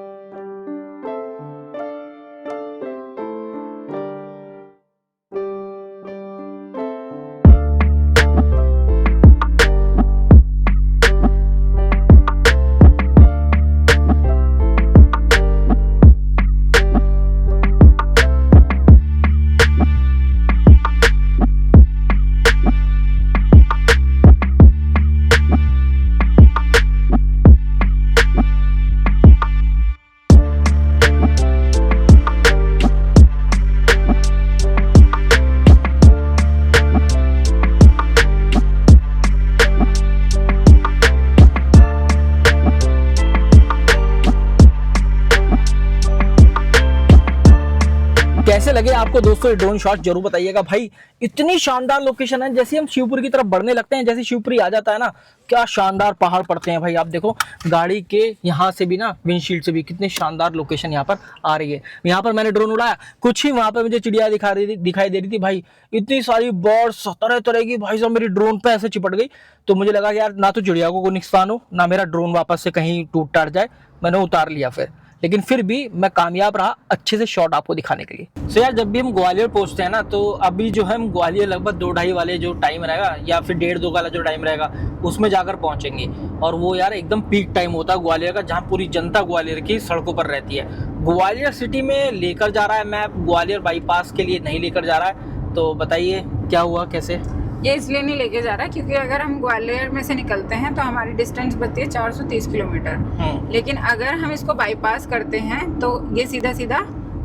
कैसे लगे आपको दोस्तों ये ड्रोन शॉट, जरूर बताइएगा भाई। इतनी शानदार लोकेशन है, जैसे हम शिवपुरी की तरफ बढ़ने लगते हैं, जैसे शिवपुरी आ जाता है ना, क्या शानदार पहाड़ पड़ते हैं भाई। आप देखो गाड़ी के यहाँ से भी ना, विंडशील्ड से भी कितनी शानदार लोकेशन यहाँ पर आ रही है। यहाँ पर मैंने ड्रोन उड़ाया, कुछ ही वहां पर मुझे चिड़िया दिखाई दे रही थी भाई, इतनी सारी बर्ड्स तरह तरह की भाई साहब मेरी ड्रोन पे ऐसे चिपट गई। तो मुझे लगा कि यार ना तो चिड़िया को कोई नुकसान हो, ना मेरा ड्रोन वापस से कहीं टूट टाट जाए, मैंने उतार लिया फिर। लेकिन फिर भी मैं कामयाब रहा अच्छे से शॉट आपको दिखाने के लिए। सो यार जब भी हम ग्वालियर पहुंचते हैं ना, तो अभी जो है हम ग्वालियर लगभग 2-2:30 वाले जो टाइम रहेगा, या फिर 1:30-2 वाला जो टाइम रहेगा, उसमें जाकर पहुंचेंगे। और वो यार एकदम पीक टाइम होता है ग्वालियर का, जहाँ पूरी जनता ग्वालियर की सड़कों पर रहती है। ग्वालियर सिटी में लेकर जा रहा है मैप, ग्वालियर बाईपास के लिए नहीं लेकर जा रहा है। तो बताइए क्या हुआ, कैसे? ये इसलिए नहीं लेके जा रहा क्योंकि अगर हम ग्वालियर में से निकलते हैं तो हमारी डिस्टेंस बचती है 430 किलोमीटर, लेकिन अगर हम इसको बाईपास करते हैं तो ये सीधा सीधा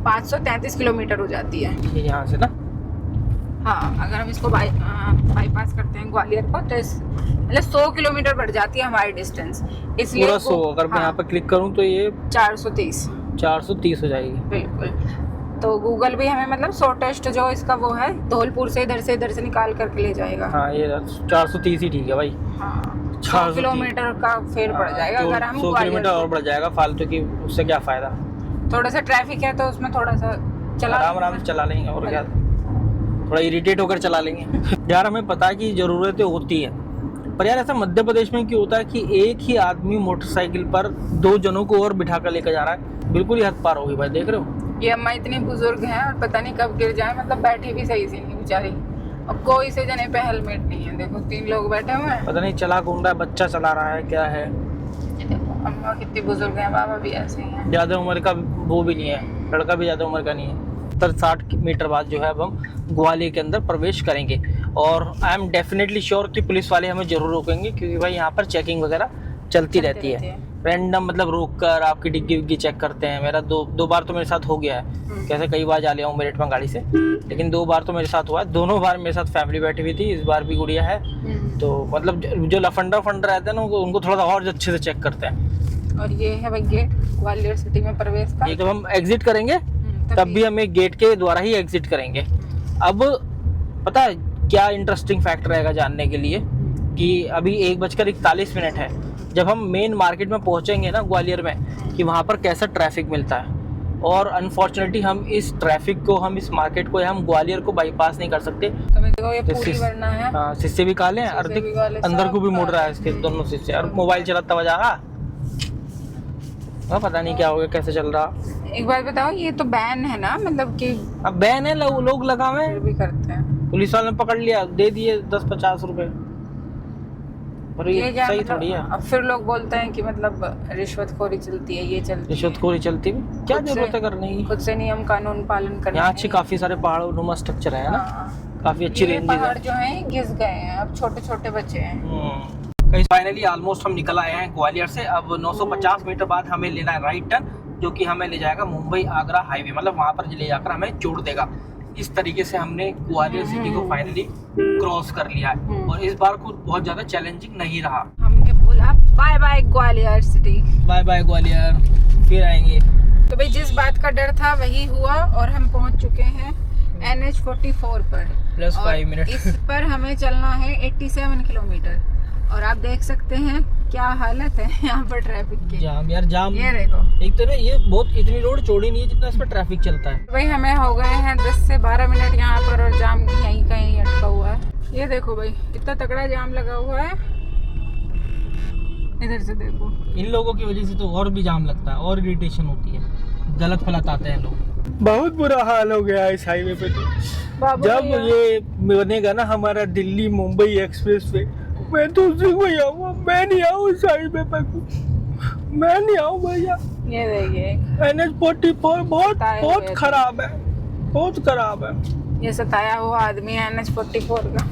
533 किलोमीटर हो जाती है यहाँ से ना। हाँ, अगर हम इसको बाईपास करते हैं ग्वालियर को तो मतलब 100 किलोमीटर बढ़ जाती है हमारी डिस्टेंस। इसलिए पूरा 100, अगर मैं यहाँ पर क्लिक करूँ तो ये 430 हो जाएगी। बिल्कुल। तो गूगल भी हमें मतलब शॉर्टेस्ट जो इसका वो है, धौलपुर से इधर से निकाल करके ले जाएगा। हाँ ये 430 ही ठीक है भाई। हाँ, 100 किलोमीटर का फेर पड़ जाएगा अगर हम 100 किलोमीटर और बढ़ जाएगा फालतू की, उससे क्या फायदा। थोड़ा सा ट्रैफिक है तो उसमें थोड़ा सा आराम से चला लेंगे, और क्या थोड़ा इरिटेट होकर चला लेंगे। यार हमें पता है कि ज़रूरतें होती है, पर यार ऐसा मध्य प्रदेश में क्यों होता है कि एक ही आदमी मोटरसाइकिल पर 2 जनों को और बिठा कर लेकर जा रहा है। बिल्कुल ही हद पार होगी भाई, देख रहे हो। ये अम्मा इतनी बुजुर्ग हैं और पता नहीं कब गिर जाए, मतलब बैठी भी सही से नहीं बेचारी। अब कोई से जने पे हेलमेट नहीं है, देखो 3 लोग बैठे हुए हैं, पता नहीं चला कौन रहा है, बच्चा चला रहा है क्या है। देखो अम्मा कितनी बुजुर्ग हैं, बाबा भी ऐसे ही हैं। ज़्यादा उम्र का वो भी नहीं है, लड़का भी ज़्यादा उम्र का नहीं है। 60 मीटर बाद जो है अब हम ग्वालियर के अंदर प्रवेश करेंगे, और आई एम डेफिनेटली श्योर कि पुलिस वाले हमें जरूर रोकेंगे, क्योंकि भाई यहाँ पर चेकिंग वगैरह चलती रहती है। रैंडम मतलब रोक कर आपकी डिग्गी विग्गी चेक करते हैं। मेरा दो बार तो मेरे साथ हो गया है, कैसे कई बार जा लिया हूँ मेरठ में गाड़ी से, लेकिन 2 बार तो मेरे साथ हुआ है। दोनों बार मेरे साथ फैमिली बैठी हुई थी, इस बार भी गुड़िया है। तो मतलब जो लफंडा रहते हैं ना, उनको थोड़ा सा और अच्छे से चेक करते हैं। और ये है भाई गेट ग्वालियर सिटी में प्रवेश का। जब हम एग्जिट करेंगे तब भी हम एक गेट के द्वारा ही एग्जिट करेंगे। अब पता है क्या इंटरेस्टिंग फैक्ट रहेगा जानने के लिए, कि अभी 1:41 है। जब हम मेन मार्केट में पहुंचेंगे ना ग्वालियर में, कि वहाँ पर कैसा ट्रैफिक मिलता है। और अनफॉर्चुनेटली हम इस ट्रैफिक को, हम इस मार्केट को, हम ग्वालियर को बाईपास नहीं कर सकते। तो मैं देखो ये पूरी वरना है। हाँ, शीशे भी काले हैं, अंदर को भी मुड़ रहा है इसके दोनों शीशे, और मोबाइल चलाता हुआ जा रहा। पता नहीं क्या हो गया, कैसे चल रहा। एक बात बताओ, ये तो बैन है ना, मतलब कि अब बैन है, लोग लगावे भी करते हैं। पुलिस वाले ने पकड़ लिया, दे दिए 10-50 रुपए। पर ये क्या सही मतलब, थोड़ी है। अब फिर लोग बोलते हैं कि मतलब रिश्वतखोरी चलती है, ये चलती है। रिश्वतखोरी चलती भी क्या खुद से- जरूरत है करने की। खुद से नियम कानून पालन करना यहाँ अच्छी है। काफी सारे पहाड़ों नुमा स्ट्रक्चर है ना, हाँ। काफी अच्छी ये रेंज पहाड़ है। जो हैं घिस गए हैं, अब छोटे छोटे बचे हैं। कहीं फाइनली ऑलमोस्ट हम निकल आए हैं ग्वालियर से। अब 950 मीटर बाद हमें लेना है राइट टर्न, जो कि हमें ले जाएगा मुंबई आगरा हाईवे, मतलब वहाँ पर ले जाकर हमें छोड़ देगा। इस तरीके से हमने ग्वालियर सिटी को फाइनली क्रॉस कर लिया है और इस बार कुछ बहुत ज़्यादा चैलेंजिंग नहीं रहा। हमने बोला bye bye Gwalior city, bye bye Gwalior, फिर आएंगे। तो भाई जिस बात का डर था वही हुआ और हम पहुंच चुके हैं NH44 पर। प्लस और 5 मिनट। इस पर हमें चलना है 87 किलोमीटर और आप देख सकते हैं क्या हालत है यहाँ पर ट्रैफिक की। जाम यार, जाम। ये देखो, एक तो ना ये बहुत इतनी रोड चौड़ी नहीं है जितना इस पर ट्रैफिक चलता है। भाई हमें हो गए हैं 10 से 12 मिनट यहाँ पर और जाम यहीं कहीं अटका हुआ है। ये देखो भाई इतना तगड़ा जाम लगा हुआ है, इधर से देखो। इन लोगों की वजह से तो और भी जाम लगता है और इरिटेशन होती है, गलत फलत आते हैं लोग। बहुत बुरा हाल हो गया इस हाईवे पे तो। बाबू जब भैया, ये बनेगा ना हमारा दिल्ली मुंबई एक्सप्रेस वे, मैं तो उसी को ही आऊंगा, मैं नहीं आऊँ इस हाईवे पे, मैं नहीं आऊँ भैया। ये देखिए NH44 बहुत बताए बहुत हुए थे। खराब है, बहुत खराब है। ये सताया हुआ आदमी है NH44 का।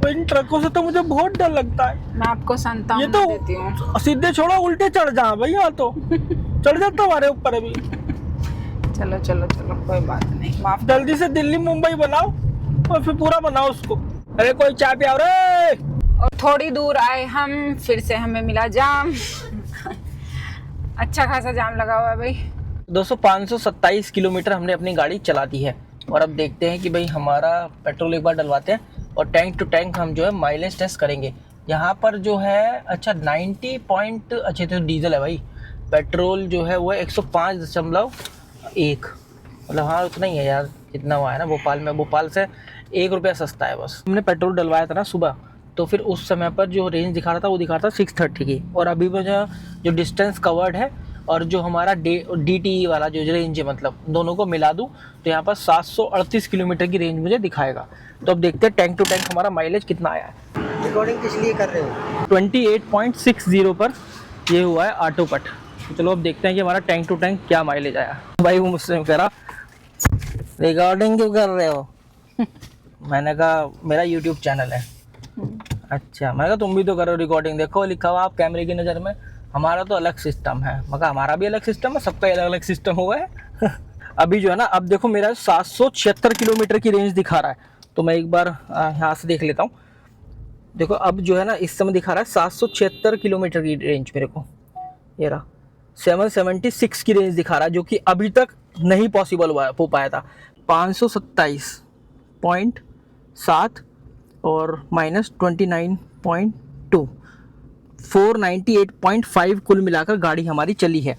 तो इन ट्रकों से तो मुझे बहुत डर लगता है। मैं आपको ये संतान तो देती हूँ। सीधे छोड़ो, उल्टे चढ़ जा भैया, तो चढ़ जाता हमारे ऊपर अभी। चलो चलो चलो कोई बात नहीं, माफ। जल्दी से दिल्ली मुंबई बनाओ और फिर पूरा बनाओ उसको। अरे कोई चाय पियाओ रे। और थोड़ी दूर आए हम, फिर से हमें मिला जाम। अच्छा खासा जाम लगा हुआ है भाई। 527 किलोमीटर हमने अपनी गाड़ी चला दी है और अब देखते हैं कि भाई हमारा पेट्रोल एक बार डलवाते हैं और टैंक टू टैंक हम जो है माइलेज टेस्ट करेंगे। यहाँ पर जो है अच्छा 90 पॉइंट, अच्छे तो डीजल है भाई। पेट्रोल जो है वो 105.1, मतलब हाँ उतना ही है यार जितना हुआ है ना भोपाल में। भोपाल से 1 रुपया सस्ता है बस। हमने पेट्रोल डलवाया था ना सुबह, तो फिर उस समय पर जो रेंज दिखा रहा था वो दिखा रहा था 630 की, और अभी मुझे जो डिस्टेंस कवर्ड है और जो हमारा DTE वाला जो रेंज है, मतलब दोनों को मिला दूं तो यहाँ पर 738 किलोमीटर की रेंज मुझे दिखाएगा। तो अब देखते हैं टैंक टू टैंक हमारा माइलेज कितना आया है। रिकॉर्डिंग किस लिए कर रहे हो? 28.60 पर ये हुआ है ऑटो कट। तो चलो अब देखते हैं कि हमारा टैंक टू टैंक क्या माइलेज आया। भाई वो मुझसे कह रहा रिकॉर्डिंग क्यों कर रहे हो? मैंने कहा मेरा यूट्यूब चैनल है। अच्छा, मैंने कहा तुम भी तो करो रिकॉर्डिंग, देखो लिखा हुआ आप कैमरे की नज़र में। हमारा तो अलग सिस्टम है। मैं कहा हमारा भी अलग सिस्टम है, सबका अलग अलग सिस्टम हुआ है। अभी जो है ना, अब देखो मेरा 776 किलोमीटर की रेंज दिखा रहा है। तो मैं एक बार यहाँ से देख लेता हूँ। देखो अब जो है ना इस समय दिखा रहा है 776 किलोमीटर की रेंज मेरे को। ये रहा 776 की रेंज दिखा रहा है, जो कि अभी तक नहीं पॉसिबल हो पाया था। 527.7 और -29.2, 498.5 कुल मिलाकर गाड़ी हमारी चली है।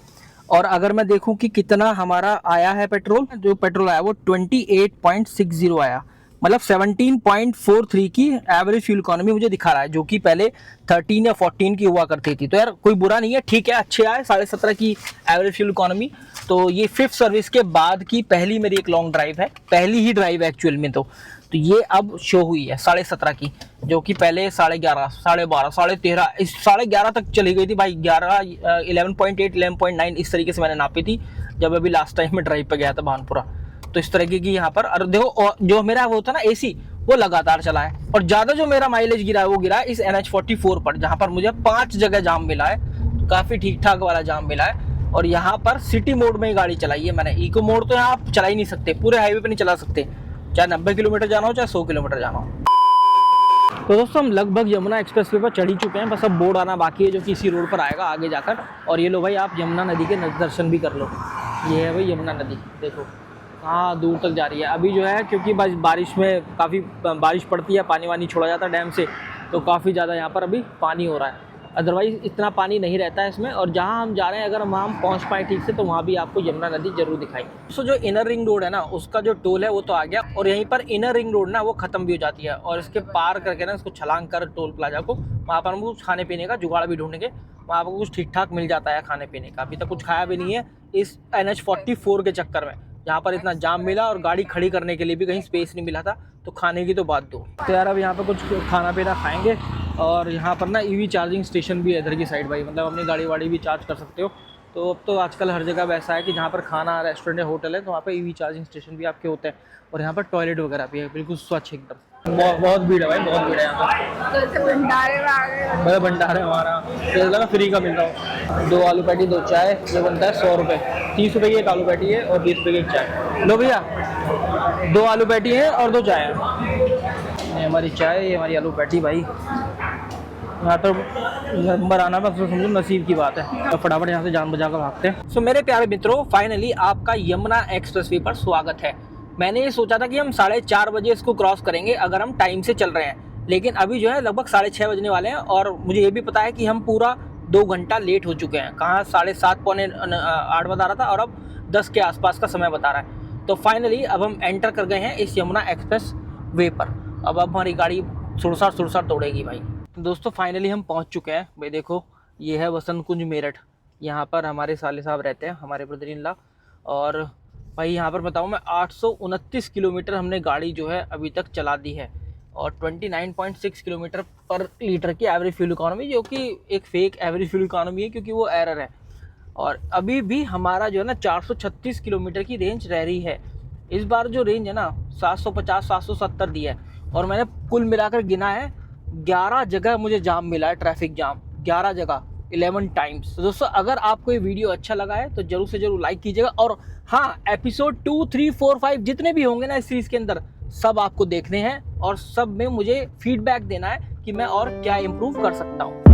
और अगर मैं देखूं कि कितना हमारा आया है पेट्रोल, जो पेट्रोल आया वो 28.60 आया, मतलब 17.43 की एवरेज फ्यूल इकोनॉमी मुझे दिखा रहा है, जो कि पहले 13 या 14 की हुआ करती थी। तो यार कोई बुरा नहीं है, ठीक है, अच्छे आए 17.5 की एवरेज फ्यूल इकोनॉमी। तो ये 5th सर्विस के बाद की पहली मेरी एक लॉन्ग ड्राइव है, पहली ही ड्राइव एक्चुअल में। तो ये अब शो हुई है 17.5 की, जो कि पहले 11.5, 12.5, 13.5, इस 11.5 तक चली गई थी भाई। 11.8, 11.9 इस तरीके से मैंने नापी थी जब अभी लास्ट टाइम में ड्राइव पे गया था भानपुरा। तो इस तरीके की यहाँ पर, और देखो जो मेरा वो था ना AC, वो लगातार चला है। और ज़्यादा जो मेरा माइलेज गिरा है वो गिरा है इस NH44 पर, जहाँ पर मुझे 5 जगह जाम मिला है। तो काफ़ी ठीक ठाक वाला जाम मिला है। और यहाँ पर सिटी मोड में ही गाड़ी चलाई है मैंने। इको मोड तो यहाँ आप चला ही नहीं सकते, पूरे हाईवे पे नहीं चला सकते, चाहे 90 किलोमीटर जाना हो चाहे 100 किलोमीटर जाना हो। तो दोस्तों हम लगभग यमुना एक्सप्रेसवे पर चढ़ ही चुके हैं, बस अब बोर्ड आना बाकी है, जो कि इसी रोड पर आएगा आगे जाकर। और ये लो भाई, आप यमुना नदी के दर्शन भी कर लो। ये है भाई यमुना नदी, देखो हाँ दूर तक जा रही है। अभी जो है क्योंकि बारिश में काफ़ी बारिश पड़ती है, पानी वानी छोड़ा जाता है डैम से, तो काफ़ी ज़्यादा यहाँ पर अभी पानी हो रहा है। अदरवाइज़ इतना पानी नहीं रहता है इसमें। और जहाँ हम जा रहे हैं, अगर हम वहाँ पहुँच पाए ठीक से, तो वहाँ भी आपको यमुना नदी जरूर दिखाई। तो जो इनर रिंग रोड है ना, उसका जो टोल है वो तो आ गया, और यहीं पर इनर रिंग रोड ना वो ख़त्म भी हो जाती है। और इसके पार करके ना, इसको छलांग कर टोल प्लाजा को, वहाँ पर हम कुछ खाने पीने का जुगाड़ भी ढूंढेंगे। वहाँ पर कुछ ठीक ठाक मिल जाता है खाने पीने का। अभी तक कुछ खाया भी नहीं है इस NH44 के चक्कर में। यहाँ पर इतना जाम मिला और गाड़ी खड़ी करने के लिए भी कहीं स्पेस नहीं मिला था, तो खाने की तो बात दो। तो यार अब यहाँ पर कुछ खाना पीना खाएंगे और यहाँ पर ना ईवी चार्जिंग स्टेशन भी है इधर की साइड भाई, मतलब अपनी गाड़ी वाड़ी भी चार्ज कर सकते हो। तो अब तो आजकल हर जगह वैसा है कि जहाँ पर खाना रेस्टोरेंट या होटल है तो वहाँ पर ईवी चार्जिंग स्टेशन भी आपके होते हैं, और यहाँ पर टॉयलेट वगैरह भी है, बिल्कुल स्वच्छ एकदम। बहुत भीड़ है भाई, बहुत भीड़ है यहाँ पर। जैसे भंडारे में आ गए। बड़ा भंडार है हमारा, तो लगा फ्री का मिल रहा हो। 2 आलू पैटी 2 चाय, ये बनता है 100 रुपये। 30 रुपये की एक आलू पैटी है और 20 रुपये की एक चाय। लो भैया 2 आलू पैटी है और 2 चाय है। ये हमारी चाय, ये हमारी आलू पैटी भाई। यहाँ तो नंबर आना बस समझो नसीब की बात है, तो फटाफट यहाँ से जान बजा कर भागते हैं। सो मेरे प्यारे मित्रों, फाइनली आपका यमुना एक्सप्रेसवे पर स्वागत है। मैंने ये सोचा था कि हम 4:30 बजे इसको क्रॉस करेंगे अगर हम टाइम से चल रहे हैं, लेकिन अभी जो है लगभग 6:30 बजने वाले हैं और मुझे ये भी पता है कि हम पूरा 2 घंटा लेट हो चुके हैं। कहाँ 7:30 पौने 8 बता रहा था और अब 10 के आसपास का समय बता रहा है। तो फाइनली अब हम एंटर कर गए हैं इस यमुना एक्सप्रेस वे पर। अब हमारी गाड़ी सुरसार दौड़ेगी भाई। दोस्तों फाइनली हम पहुंच चुके हैं भाई। देखो ये है वसंत कुंज मेरठ, यहाँ पर हमारे साले साहब रहते हैं, हमारे ब्रदर इन लॉ। और भाई यहाँ पर बताऊँ मैं 829 किलोमीटर हमने गाड़ी जो है अभी तक चला दी है और 29.6 किलोमीटर पर लीटर की एवरेज फ्यूल इकोनॉमी, जो कि एक फेक एवरेज फ्यूल इकोनॉमी है क्योंकि वो एरर है। और अभी भी हमारा जो है ना 436 किलोमीटर की रेंज रह रही है। इस बार जो रेंज है ना 750-770 दी है और मैंने कुल मिलाकर गिना है 11 जगह मुझे जाम मिला है, ट्रैफिक जाम 11 जगह 11 टाइम्स। तो दोस्तों अगर आपको ये वीडियो अच्छा लगा है तो जरूर से जरूर लाइक कीजिएगा। और हाँ, एपिसोड 2, 3, 4, 5 जितने भी होंगे ना इस सीरीज़ के अंदर सब आपको देखने हैं और सब में मुझे फीडबैक देना है कि मैं और क्या इम्प्रूव कर सकता हूँ।